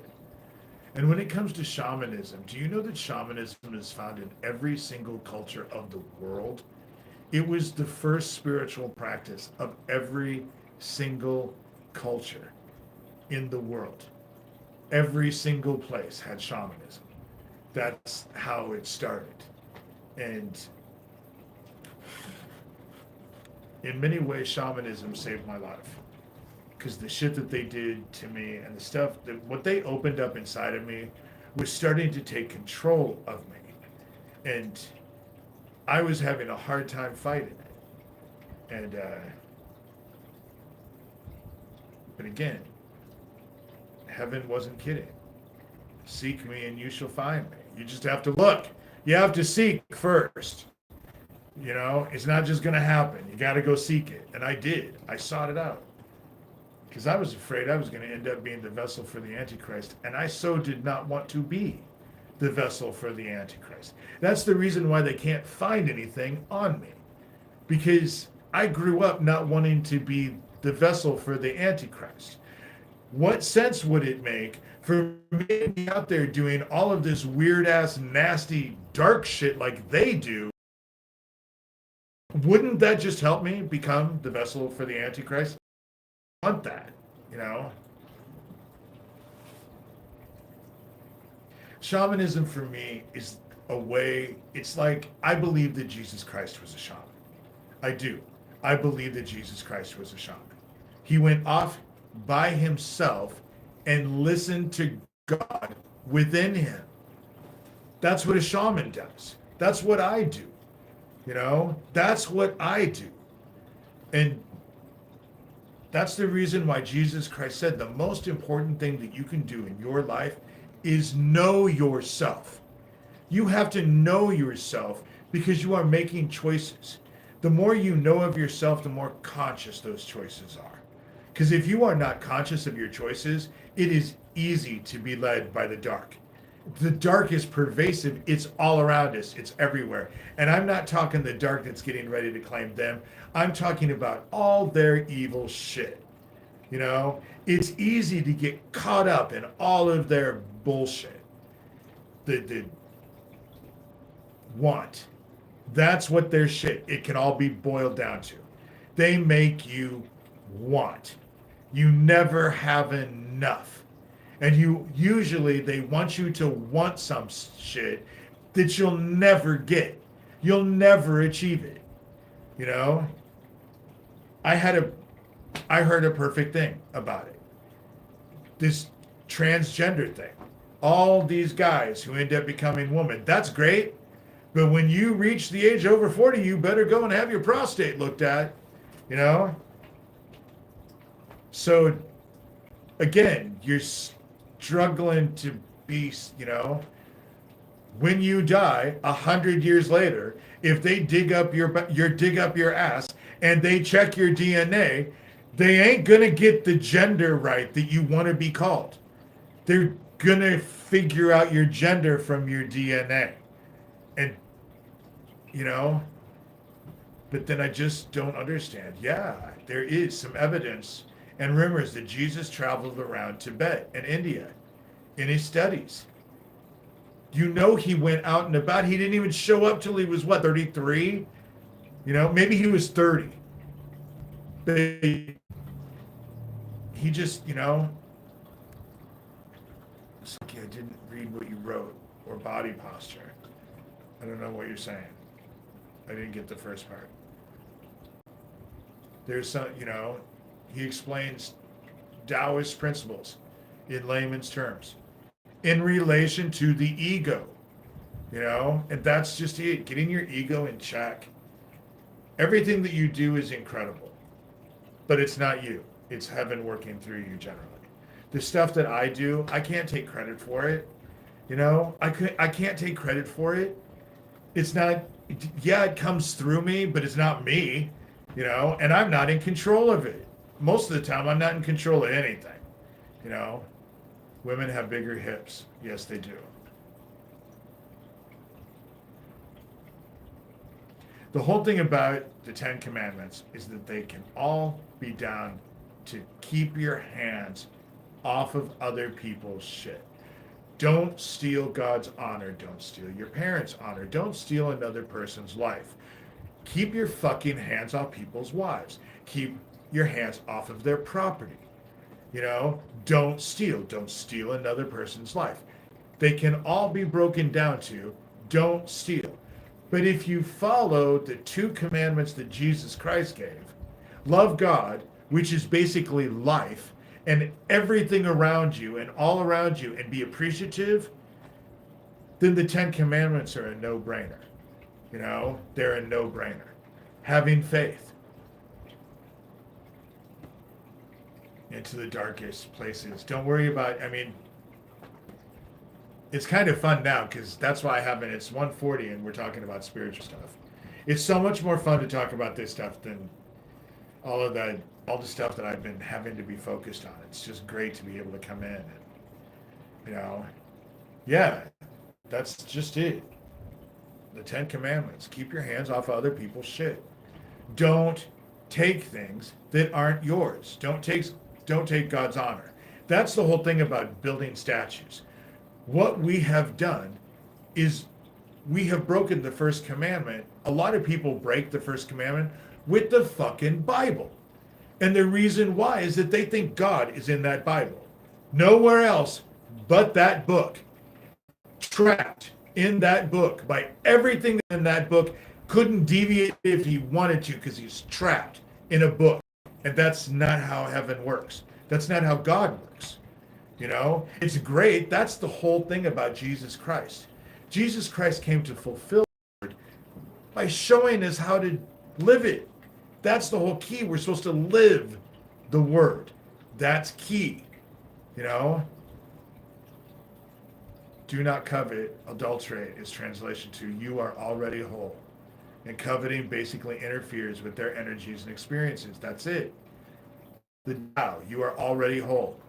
And when it comes to shamanism, do you know that shamanism is found in every single culture of the world? It was the first spiritual practice of every single culture in the world. Every single place had shamanism. That's how it started. And in many ways, shamanism saved my life. Because the shit that they did to me and the stuff, that what they opened up inside of me was starting to take control of me. And I was having a hard time fighting it. And, but again, heaven wasn't kidding. Seek me and you shall find me. You just have to look. You have to seek first. You know, it's not just going to happen. You got to go seek it. And I did. I sought it out. Because I was afraid I was going to end up being the vessel for the Antichrist. And I so did not want to be the vessel for the Antichrist. That's the reason why they can't find anything on me. Because I grew up not wanting to be the vessel for the Antichrist. What sense would it make for me to be out there doing all of this weird ass, nasty, dark shit like they do? Wouldn't that just help me become the vessel for the Antichrist? I want that, you know? Shamanism for me is a way, it's like, I believe that Jesus Christ was a shaman. I do. I believe that Jesus Christ was a shaman. He went off by himself and listened to God within him. That's what a shaman does. That's what I do. You know, that's what I do. And that's the reason why Jesus Christ said the most important thing that you can do in your life is know yourself. You have to know yourself because you are making choices. The more you know of yourself, the more conscious those choices are. Because if you are not conscious of your choices, it is easy to be led by the dark. The dark is pervasive. It's all around us. It's everywhere. And I'm not talking the dark that's getting ready to claim them. I'm talking about all their evil shit. You know, it's easy to get caught up in all of their bullshit. The want. That's what their shit, it can all be boiled down to. They make you want. You never have enough. And they want you to want some shit that you'll never get. You'll never achieve it. You know? I heard a perfect thing about it. This transgender thing. All these guys who end up becoming women. That's great. But when you reach the age over 40, you better go and have your prostate looked at. You know? So, again, you're struggling to be, you know, when you die 100 years later, if they dig up your ass and they check your DNA, they ain't gonna get the gender right that you want to be called. They're gonna figure out your gender from your DNA. And, you know, but then I just don't understand. Yeah, there is some evidence and rumors that Jesus traveled around Tibet and India in his studies. You know, he went out and about. He didn't even show up till he was, 33? You know, maybe he was 30. But he just, you know, it's like, I didn't read what you wrote, or body posture. I don't know what you're saying. I didn't get the first part. There's some, you know, he explains Taoist principles in layman's terms in relation to the ego, you know, and that's just it. Getting your ego in check. Everything that you do is incredible, but it's not you. It's heaven working through you generally. The stuff that I do, I can't take credit for it. You know, I can't take credit for it. It's not, yeah, it comes through me, but it's not me, you know, and I'm not in control of it. Most of the time, I'm not in control of anything, you know. Women have bigger hips. Yes, they do. The whole thing about the Ten Commandments is that they can all be down to keep your hands off of other people's shit. Don't steal God's honor. Don't steal your parents' honor. Don't steal another person's life. Keep your fucking hands off people's wives. Keep your hands off of their property. You know, don't steal. Don't steal another person's life. They can all be broken down to don't steal. But if you follow the 2 commandments that Jesus Christ gave, love God, which is basically life, and everything around you and all around you, and be appreciative, then the 10 commandments are a no-brainer. You know, they're a no-brainer. Having faith. into the darkest places. Don't worry about, I mean, it's kind of fun now because that's why I haven't, it's 1:40 and we're talking about spiritual stuff. It's so much more fun to talk about this stuff than all the stuff that I've been having to be focused on. It's just great to be able to come in and, you know, yeah, that's just it. The 10 Commandments. Keep your hands off other people's shit. Don't take things that aren't yours. Don't take God's honor. That's the whole thing about building statues. What we have done is we have broken the first commandment. A lot of people break the first commandment with the fucking Bible. And the reason why is that they think God is in that Bible. Nowhere else but that book. Trapped in that book by everything in that book. Couldn't deviate if he wanted to because he's trapped in a book. And that's not how heaven works. That's not how God works. You know, it's great. That's the whole thing about Jesus Christ. Jesus Christ came to fulfill the word by showing us how to live it. That's the whole key. We're supposed to live the word. That's key. You know, do not covet, adulterate is translation to you are already whole. And coveting basically interferes with their energies and experiences. That's it. The Tao, you are already whole.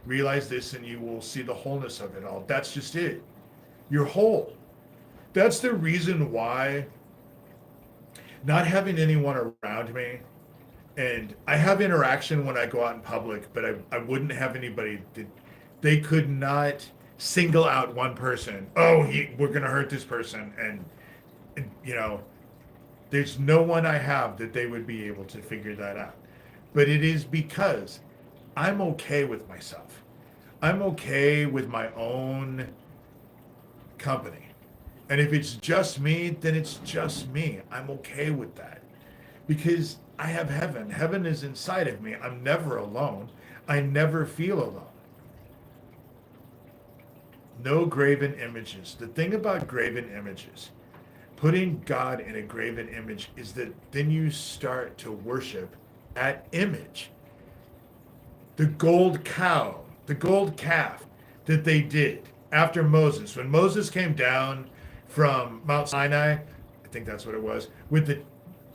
Realize this and you will see the wholeness of it all. That's just it. You're whole. That's the reason why not having anyone around me, and I have interaction when I go out in public, but I wouldn't have anybody that they could not single out one person. Oh, we're going to hurt this person. And, you know, there's no one I have that they would be able to figure that out. But it is because I'm okay with myself. I'm okay with my own company. And if it's just me, then it's just me. I'm okay with that. Because I have heaven. Heaven is inside of me. I'm never alone. I never feel alone. No graven images. The thing about graven images, putting God in a graven image is that then you start to worship that image. The gold cow, the gold calf that they did after Moses. When Moses came down from Mount Sinai, I think that's what it was, with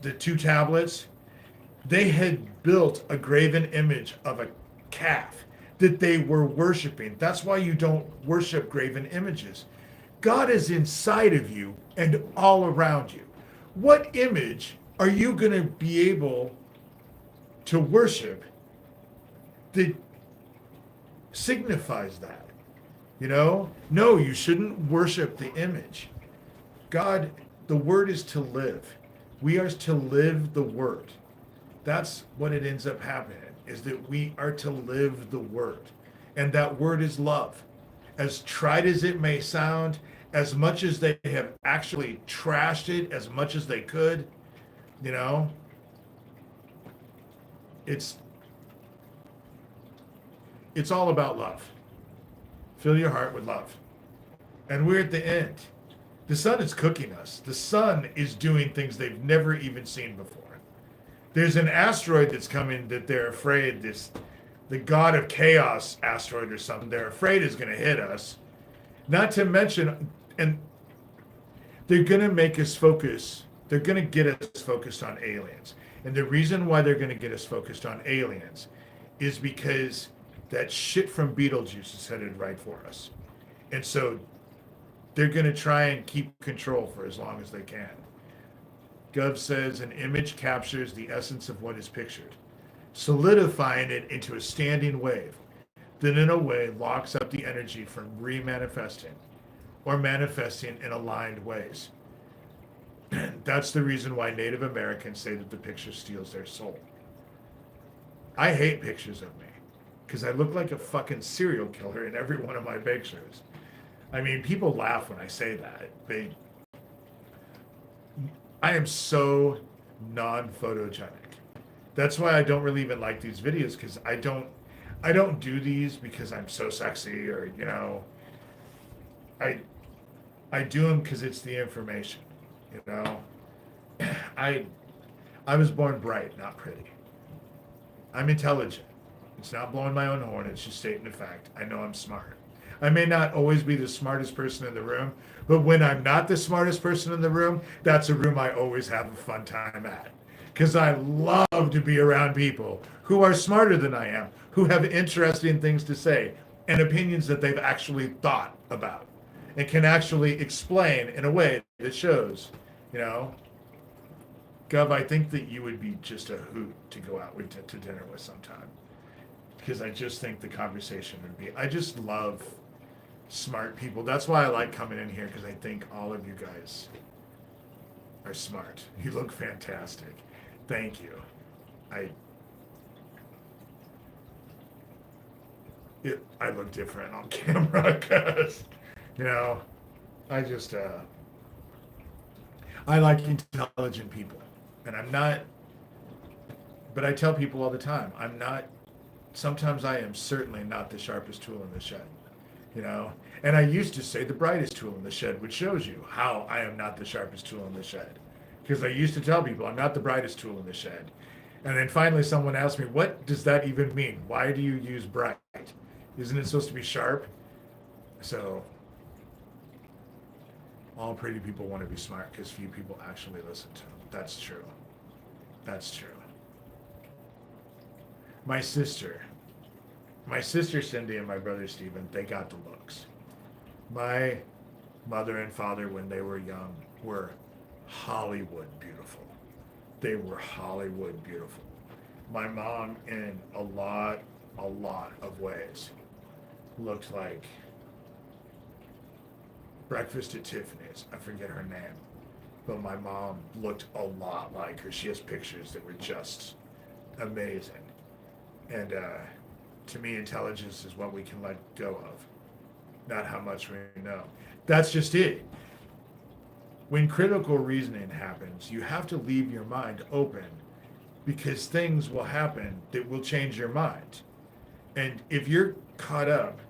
the 2 tablets, they had built a graven image of a calf that they were worshiping. That's why you don't worship graven images. God is inside of you and all around you. What image are you going to be able to worship that signifies that? You know? No, you shouldn't worship the image. God, the word is to live. We are to live the word. That's what it ends up happening, is that we are to live the word. And that word is love. As tried as it may sound, as much as they have actually trashed it as much as they could, you know, it's all about love. Fill your heart with love. And we're at the end. The sun is cooking us. The sun is doing things they've never even seen before. There's an asteroid that's coming that they're afraid, the god of chaos asteroid or something, they're afraid is going to hit us. Not to mention, and they're going to make us focus, they're going to get us focused on aliens. And the reason why they're going to get us focused on aliens is because that shit from Beetlejuice is headed right for us. And so they're going to try and keep control for as long as they can. Gov says an image captures the essence of what is pictured, solidifying it into a standing wave, that in a way locks up the energy from remanifesting or manifesting in aligned ways. That's the reason why Native Americans say that the picture steals their soul. I hate pictures of me because I look like a fucking serial killer in every one of my pictures. I mean, people laugh when I say that. I am so non-photogenic. That's why I don't really even like these videos, because I don't do these because I'm so sexy or, you know, I do them because it's the information, you know. I was born bright, not pretty. I'm intelligent. It's not blowing my own horn. It's just stating the fact. I know I'm smart. I may not always be the smartest person in the room, but when I'm not the smartest person in the room, that's a room I always have a fun time at. Because I love to be around people who are smarter than I am, who have interesting things to say and opinions that they've actually thought about and can actually explain in a way that shows, you know, Gov, I think that you would be just a hoot to go out with to dinner with sometime. Because I just think the conversation would be, I just love smart people. That's why I like coming in here, because I think all of you guys are smart. You look fantastic. Thank you. I look different on camera because, you know, I just, I like intelligent people. And I'm not, but I tell people all the time, I'm not, sometimes I am certainly not the sharpest tool in the shed, you know? And I used to say the brightest tool in the shed, which shows you how I am not the sharpest tool in the shed. Because I used to tell people I'm not the brightest tool in the shed. And then finally someone asked me, what does that even mean? Why do you use bright? Isn't it supposed to be sharp? So all pretty people want to be smart because few people actually listen to them. That's true. That's true. My sister Cindy and my brother Stephen, they got the looks. My mother and father, when they were young, were Hollywood beautiful. They were Hollywood beautiful. My mom, in a lot of ways, looked like Breakfast at Tiffany's. I forget her name. But my mom looked a lot like her. She has pictures that were just amazing. And to me, intelligence is what we can let go of, not how much we know. That's just it. When critical reasoning happens, you have to leave your mind open because things will happen that will change your mind. And if you're caught up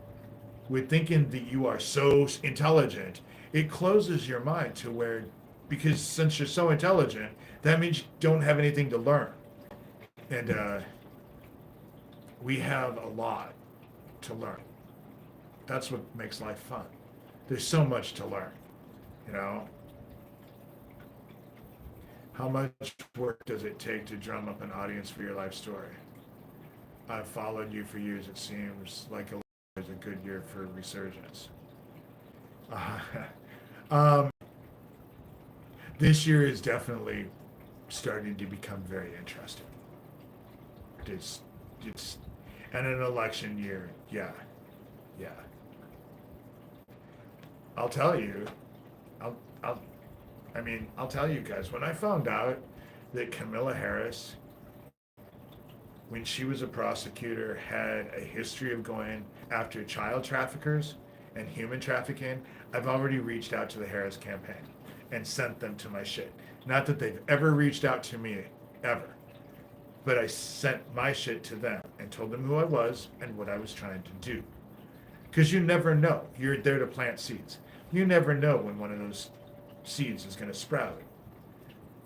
with thinking that you are so intelligent, it closes your mind to where, because since you're so intelligent, that means you don't have anything to learn. And we have a lot to learn. That's what makes life fun. There's so much to learn, you know? How much work does it take to drum up an audience for your life story? I've followed you for years. It seems like a good year for resurgence. This year is definitely starting to become very interesting. It's and an election year, yeah. I'll tell you, I'll tell you guys, when I found out that Kamala Harris, when she was a prosecutor, had a history of going after child traffickers and human trafficking, I've already reached out to the Harris campaign and sent them to my shit. Not that they've ever reached out to me, ever. But I sent my shit to them and told them who I was and what I was trying to do. Because you never know. You're there to plant seeds. You never know when one of those seeds is going to sprout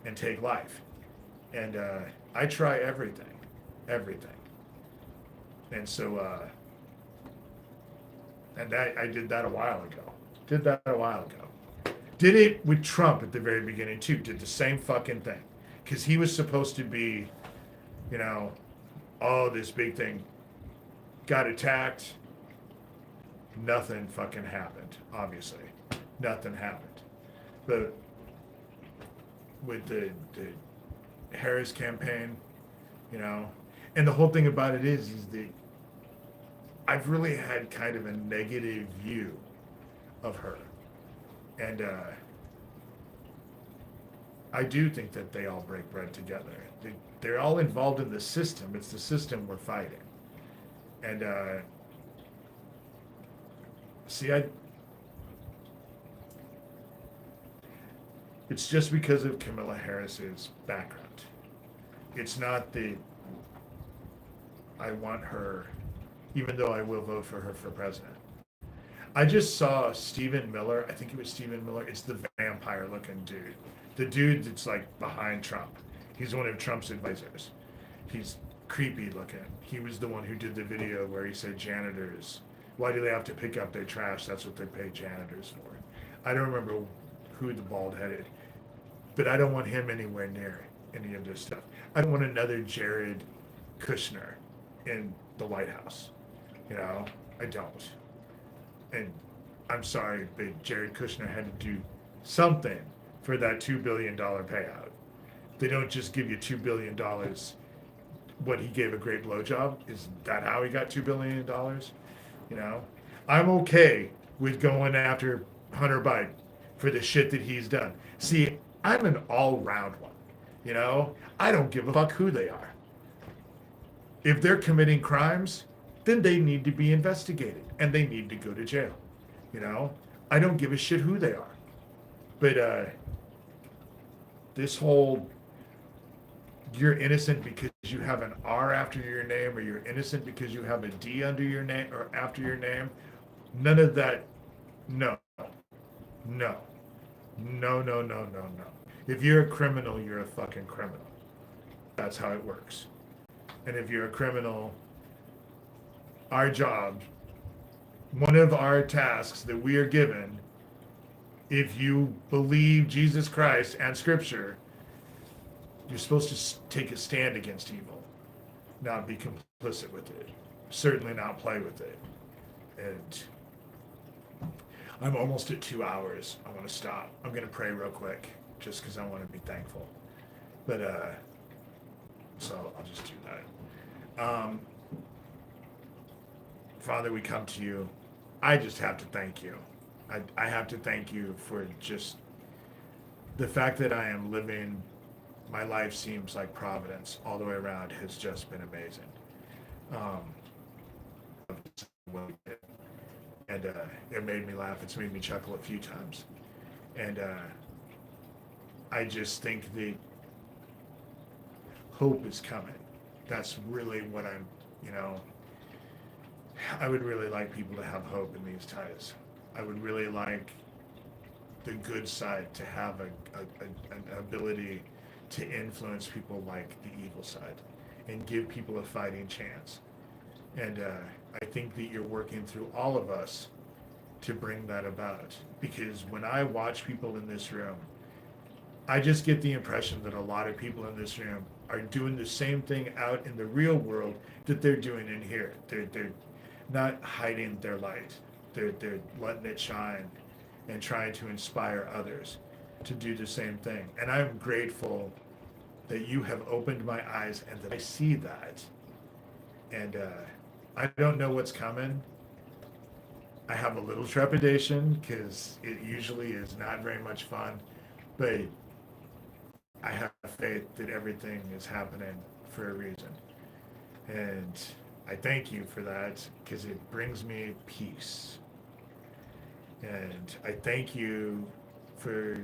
and take life. And I try everything. And so, and I did that a while ago. Did it with Trump at the very beginning too. Did the same fucking thing. Because he was supposed to be, you know, oh, this big thing. Got attacked. Nothing fucking happened, obviously. Nothing happened. But with the Harris campaign, you know, and the whole thing about it is that I've really had kind of a negative view of her. And I do think that they all break bread together. They're all involved in the system. It's the system we're fighting. And it's just because of Kamala Harris's background. It's not that I want her, even though I will vote for her for president. I just saw Stephen Miller. I think it was Stephen Miller. It's the vampire looking dude. The dude that's like behind Trump. He's one of Trump's advisors. He's creepy looking. He was the one who did the video where he said janitors, why do they have to pick up their trash? That's what they pay janitors for. I don't remember who the bald headed, but I don't want him anywhere near any of this stuff. I don't want another Jared Kushner in the White House. You know, I don't. And I'm sorry, but Jared Kushner had to do something for that $2 billion payout. They don't just give you $2 billion. What, he gave a great blowjob? Is that how he got $2 billion? You know, I'm okay with going after Hunter Biden for the shit that he's done. See, I'm an all-round one. You know, I don't give a fuck who they are. If they're committing crimes, then they need to be investigated and they need to go to jail. You know, I don't give a shit who they are. But this whole you're innocent because you have an R after your name, or you're innocent because you have a D under your name or after your name, none of that. No, no, no, no, no, no, no. If you're a criminal, you're a fucking criminal. That's how it works. And if you're a criminal, our job, one of our tasks that we are given, if you believe Jesus Christ and Scripture, you're supposed to take a stand against evil, not be complicit with it, certainly not play with it. And I'm almost at 2 hours. I want to stop. I'm going to pray real quick just because I want to be thankful. But, so I'll just do that. Father, we come to you. I just have to thank you. I have to thank you for just the fact that I am living. My life seems like Providence all the way around has just been amazing. And it made me laugh. It's made me chuckle a few times. And I just think the hope is coming. That's really what I'm, you know, I would really like people to have hope in these times. I would really like the good side to have an ability to influence people like the evil side and give people a fighting chance. And I think that you're working through all of us to bring that about. Because when I watch people in this room, I just get the impression that a lot of people in this room are doing the same thing out in the real world that they're doing in here. They're not hiding their light. They're letting it shine and trying to inspire others to do the same thing. And I'm grateful that you have opened my eyes and that I see that. And I don't know what's coming. I have a little trepidation because it usually is not very much fun, but I have faith that everything is happening for a reason. And I thank you for that because it brings me peace. And I thank you for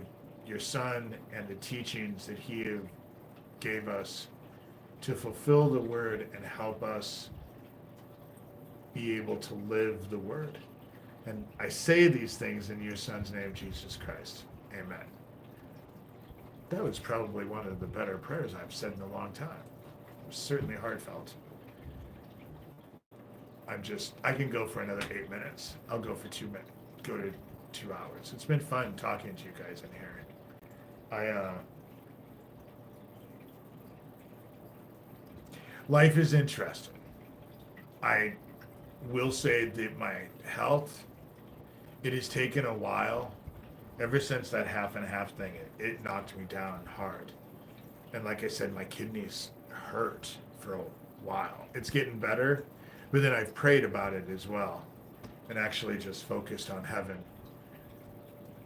your son and the teachings that he gave us to fulfill the word and help us be able to live the word. And I say these things in your son's name, Jesus Christ. Amen. That was probably one of the better prayers I've said in a long time. It was certainly heartfelt. I can go for another 8 minutes. I'll go for 2 minutes. Go to 2 hours. It's been fun talking to you guys in here. Life is interesting. I will say that my health, it has taken a while. Ever since that half and half thing, it knocked me down hard. And like I said, my kidneys hurt for a while. It's getting better, but then I've prayed about it as well and actually just focused on heaven.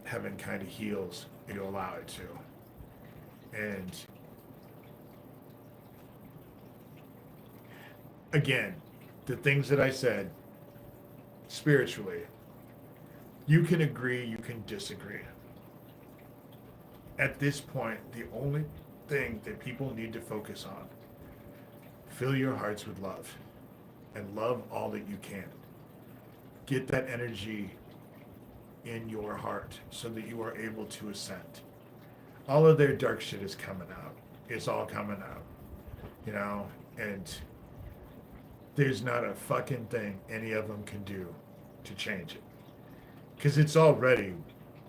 Heaven kind of heals you allow it to. And again, the things that I said spiritually, you can agree, you can disagree. At this point, the only thing that people need to focus on, fill your hearts with love and love all that you can. Get that energy in your heart so that you are able to ascend. All of their dark shit is coming out. It's all coming out. You know, And there's not a fucking thing any of them can do to change it. Because it's already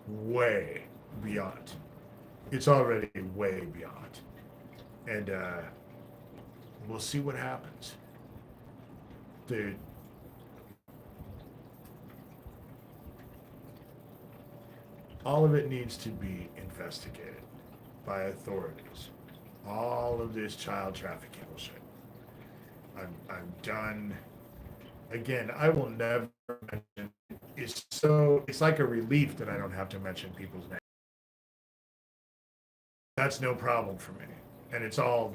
way beyond. It's already way beyond. And we'll see what happens. Dude. All of it needs to be investigated by authorities. All of this child trafficking bullshit. I'm done. Again, I will never mention. It's like a relief that I don't have to mention people's names. That's no problem for me. And it's all.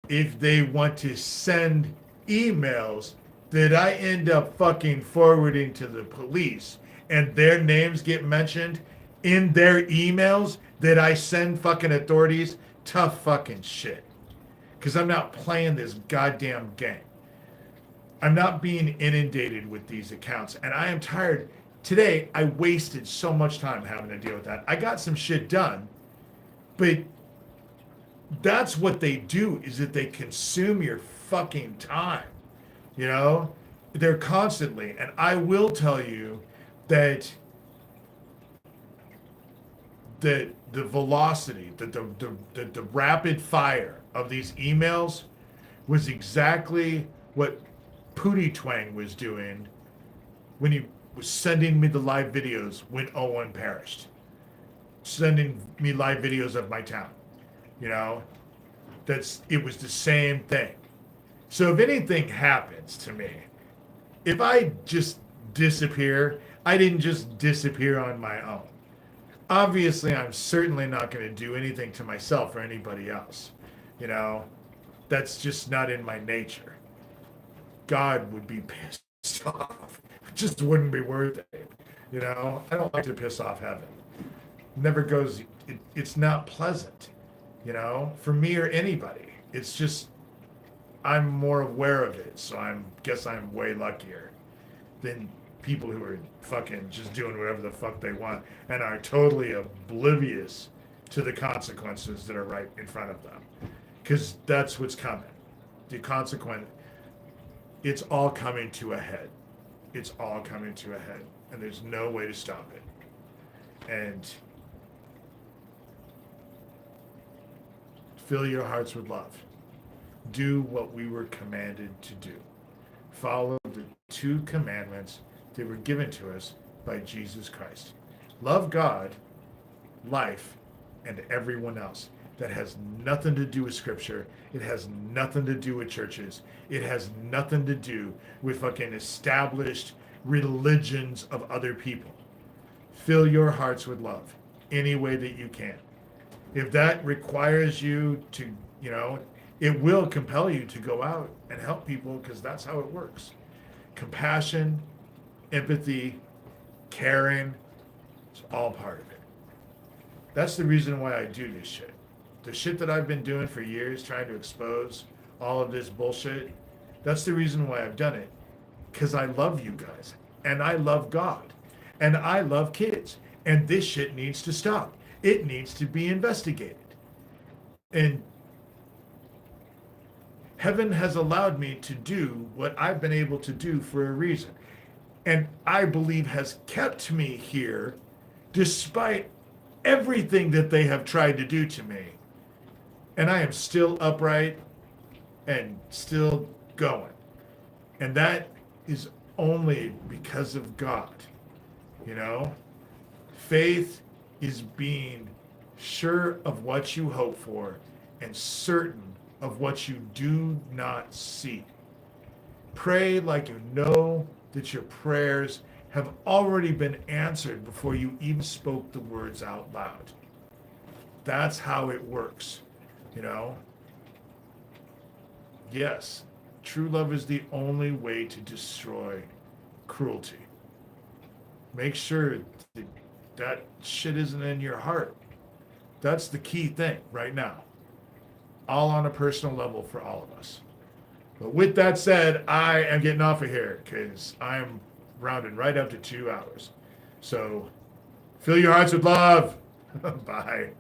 If they want to send emails that I end up fucking forwarding to the police and their names get mentioned in their emails that I send fucking authorities, tough fucking shit. Because I'm not playing this goddamn game. I'm not being inundated with these accounts. And I am tired. Today, I wasted so much time having to deal with that. I got some shit done, but that's what they do, is that they consume your fucking time. You know? They're constantly. And I will tell you that the velocity, the rapid fire of these emails was exactly what Pootie Twang was doing when he was sending me the live videos when Owen perished. Sending me live videos of my town. You know? It was the same thing. So if anything happens to me, if I just disappear, I didn't just disappear on my own. Obviously, I'm certainly not going to do anything to myself or anybody else. You know, that's just not in my nature. God would be pissed off. It just wouldn't be worth it. You know, I don't like to piss off heaven. Never goes, it's not pleasant, you know, for me or anybody. It's just, I'm more aware of it. So guess I'm way luckier than people who are fucking just doing whatever the fuck they want and are totally oblivious to the consequences that are right in front of them. Because that's what's coming. The consequence, it's all coming to a head. It's all coming to a head. And there's no way to stop it. And fill your hearts with love. Do what we were commanded to do. Follow the 2 commandments that were given to us by Jesus Christ. Love God, life, and everyone else. That has nothing to do with scripture. It has nothing to do with churches. It has nothing to do with fucking established religions of other people. Fill your hearts with love any way that you can. If that requires you to, you know, it will compel you to go out and help people, because that's how it works. Compassion, empathy, caring, it's all part of it. That's the reason why I do this shit. The shit that I've been doing for years, trying to expose all of this bullshit, that's the reason why I've done it. Because I love you guys. And I love God. And I love kids. And this shit needs to stop. It needs to be investigated. And heaven has allowed me to do what I've been able to do for a reason. And I believe has kept me here despite everything that they have tried to do to me. And I am still upright and still going. And that is only because of God. You know? Faith is being sure of what you hope for and certain of what you do not see. Pray like you know that your prayers have already been answered before you even spoke the words out loud. That's how it works, you know? Yes, true love is the only way to destroy cruelty. Make sure that shit isn't in your heart. That's the key thing right now. All on a personal level for all of us. But with that said, I am getting off of here because I'm rounding right up to 2 hours. So fill your hearts with love. Bye.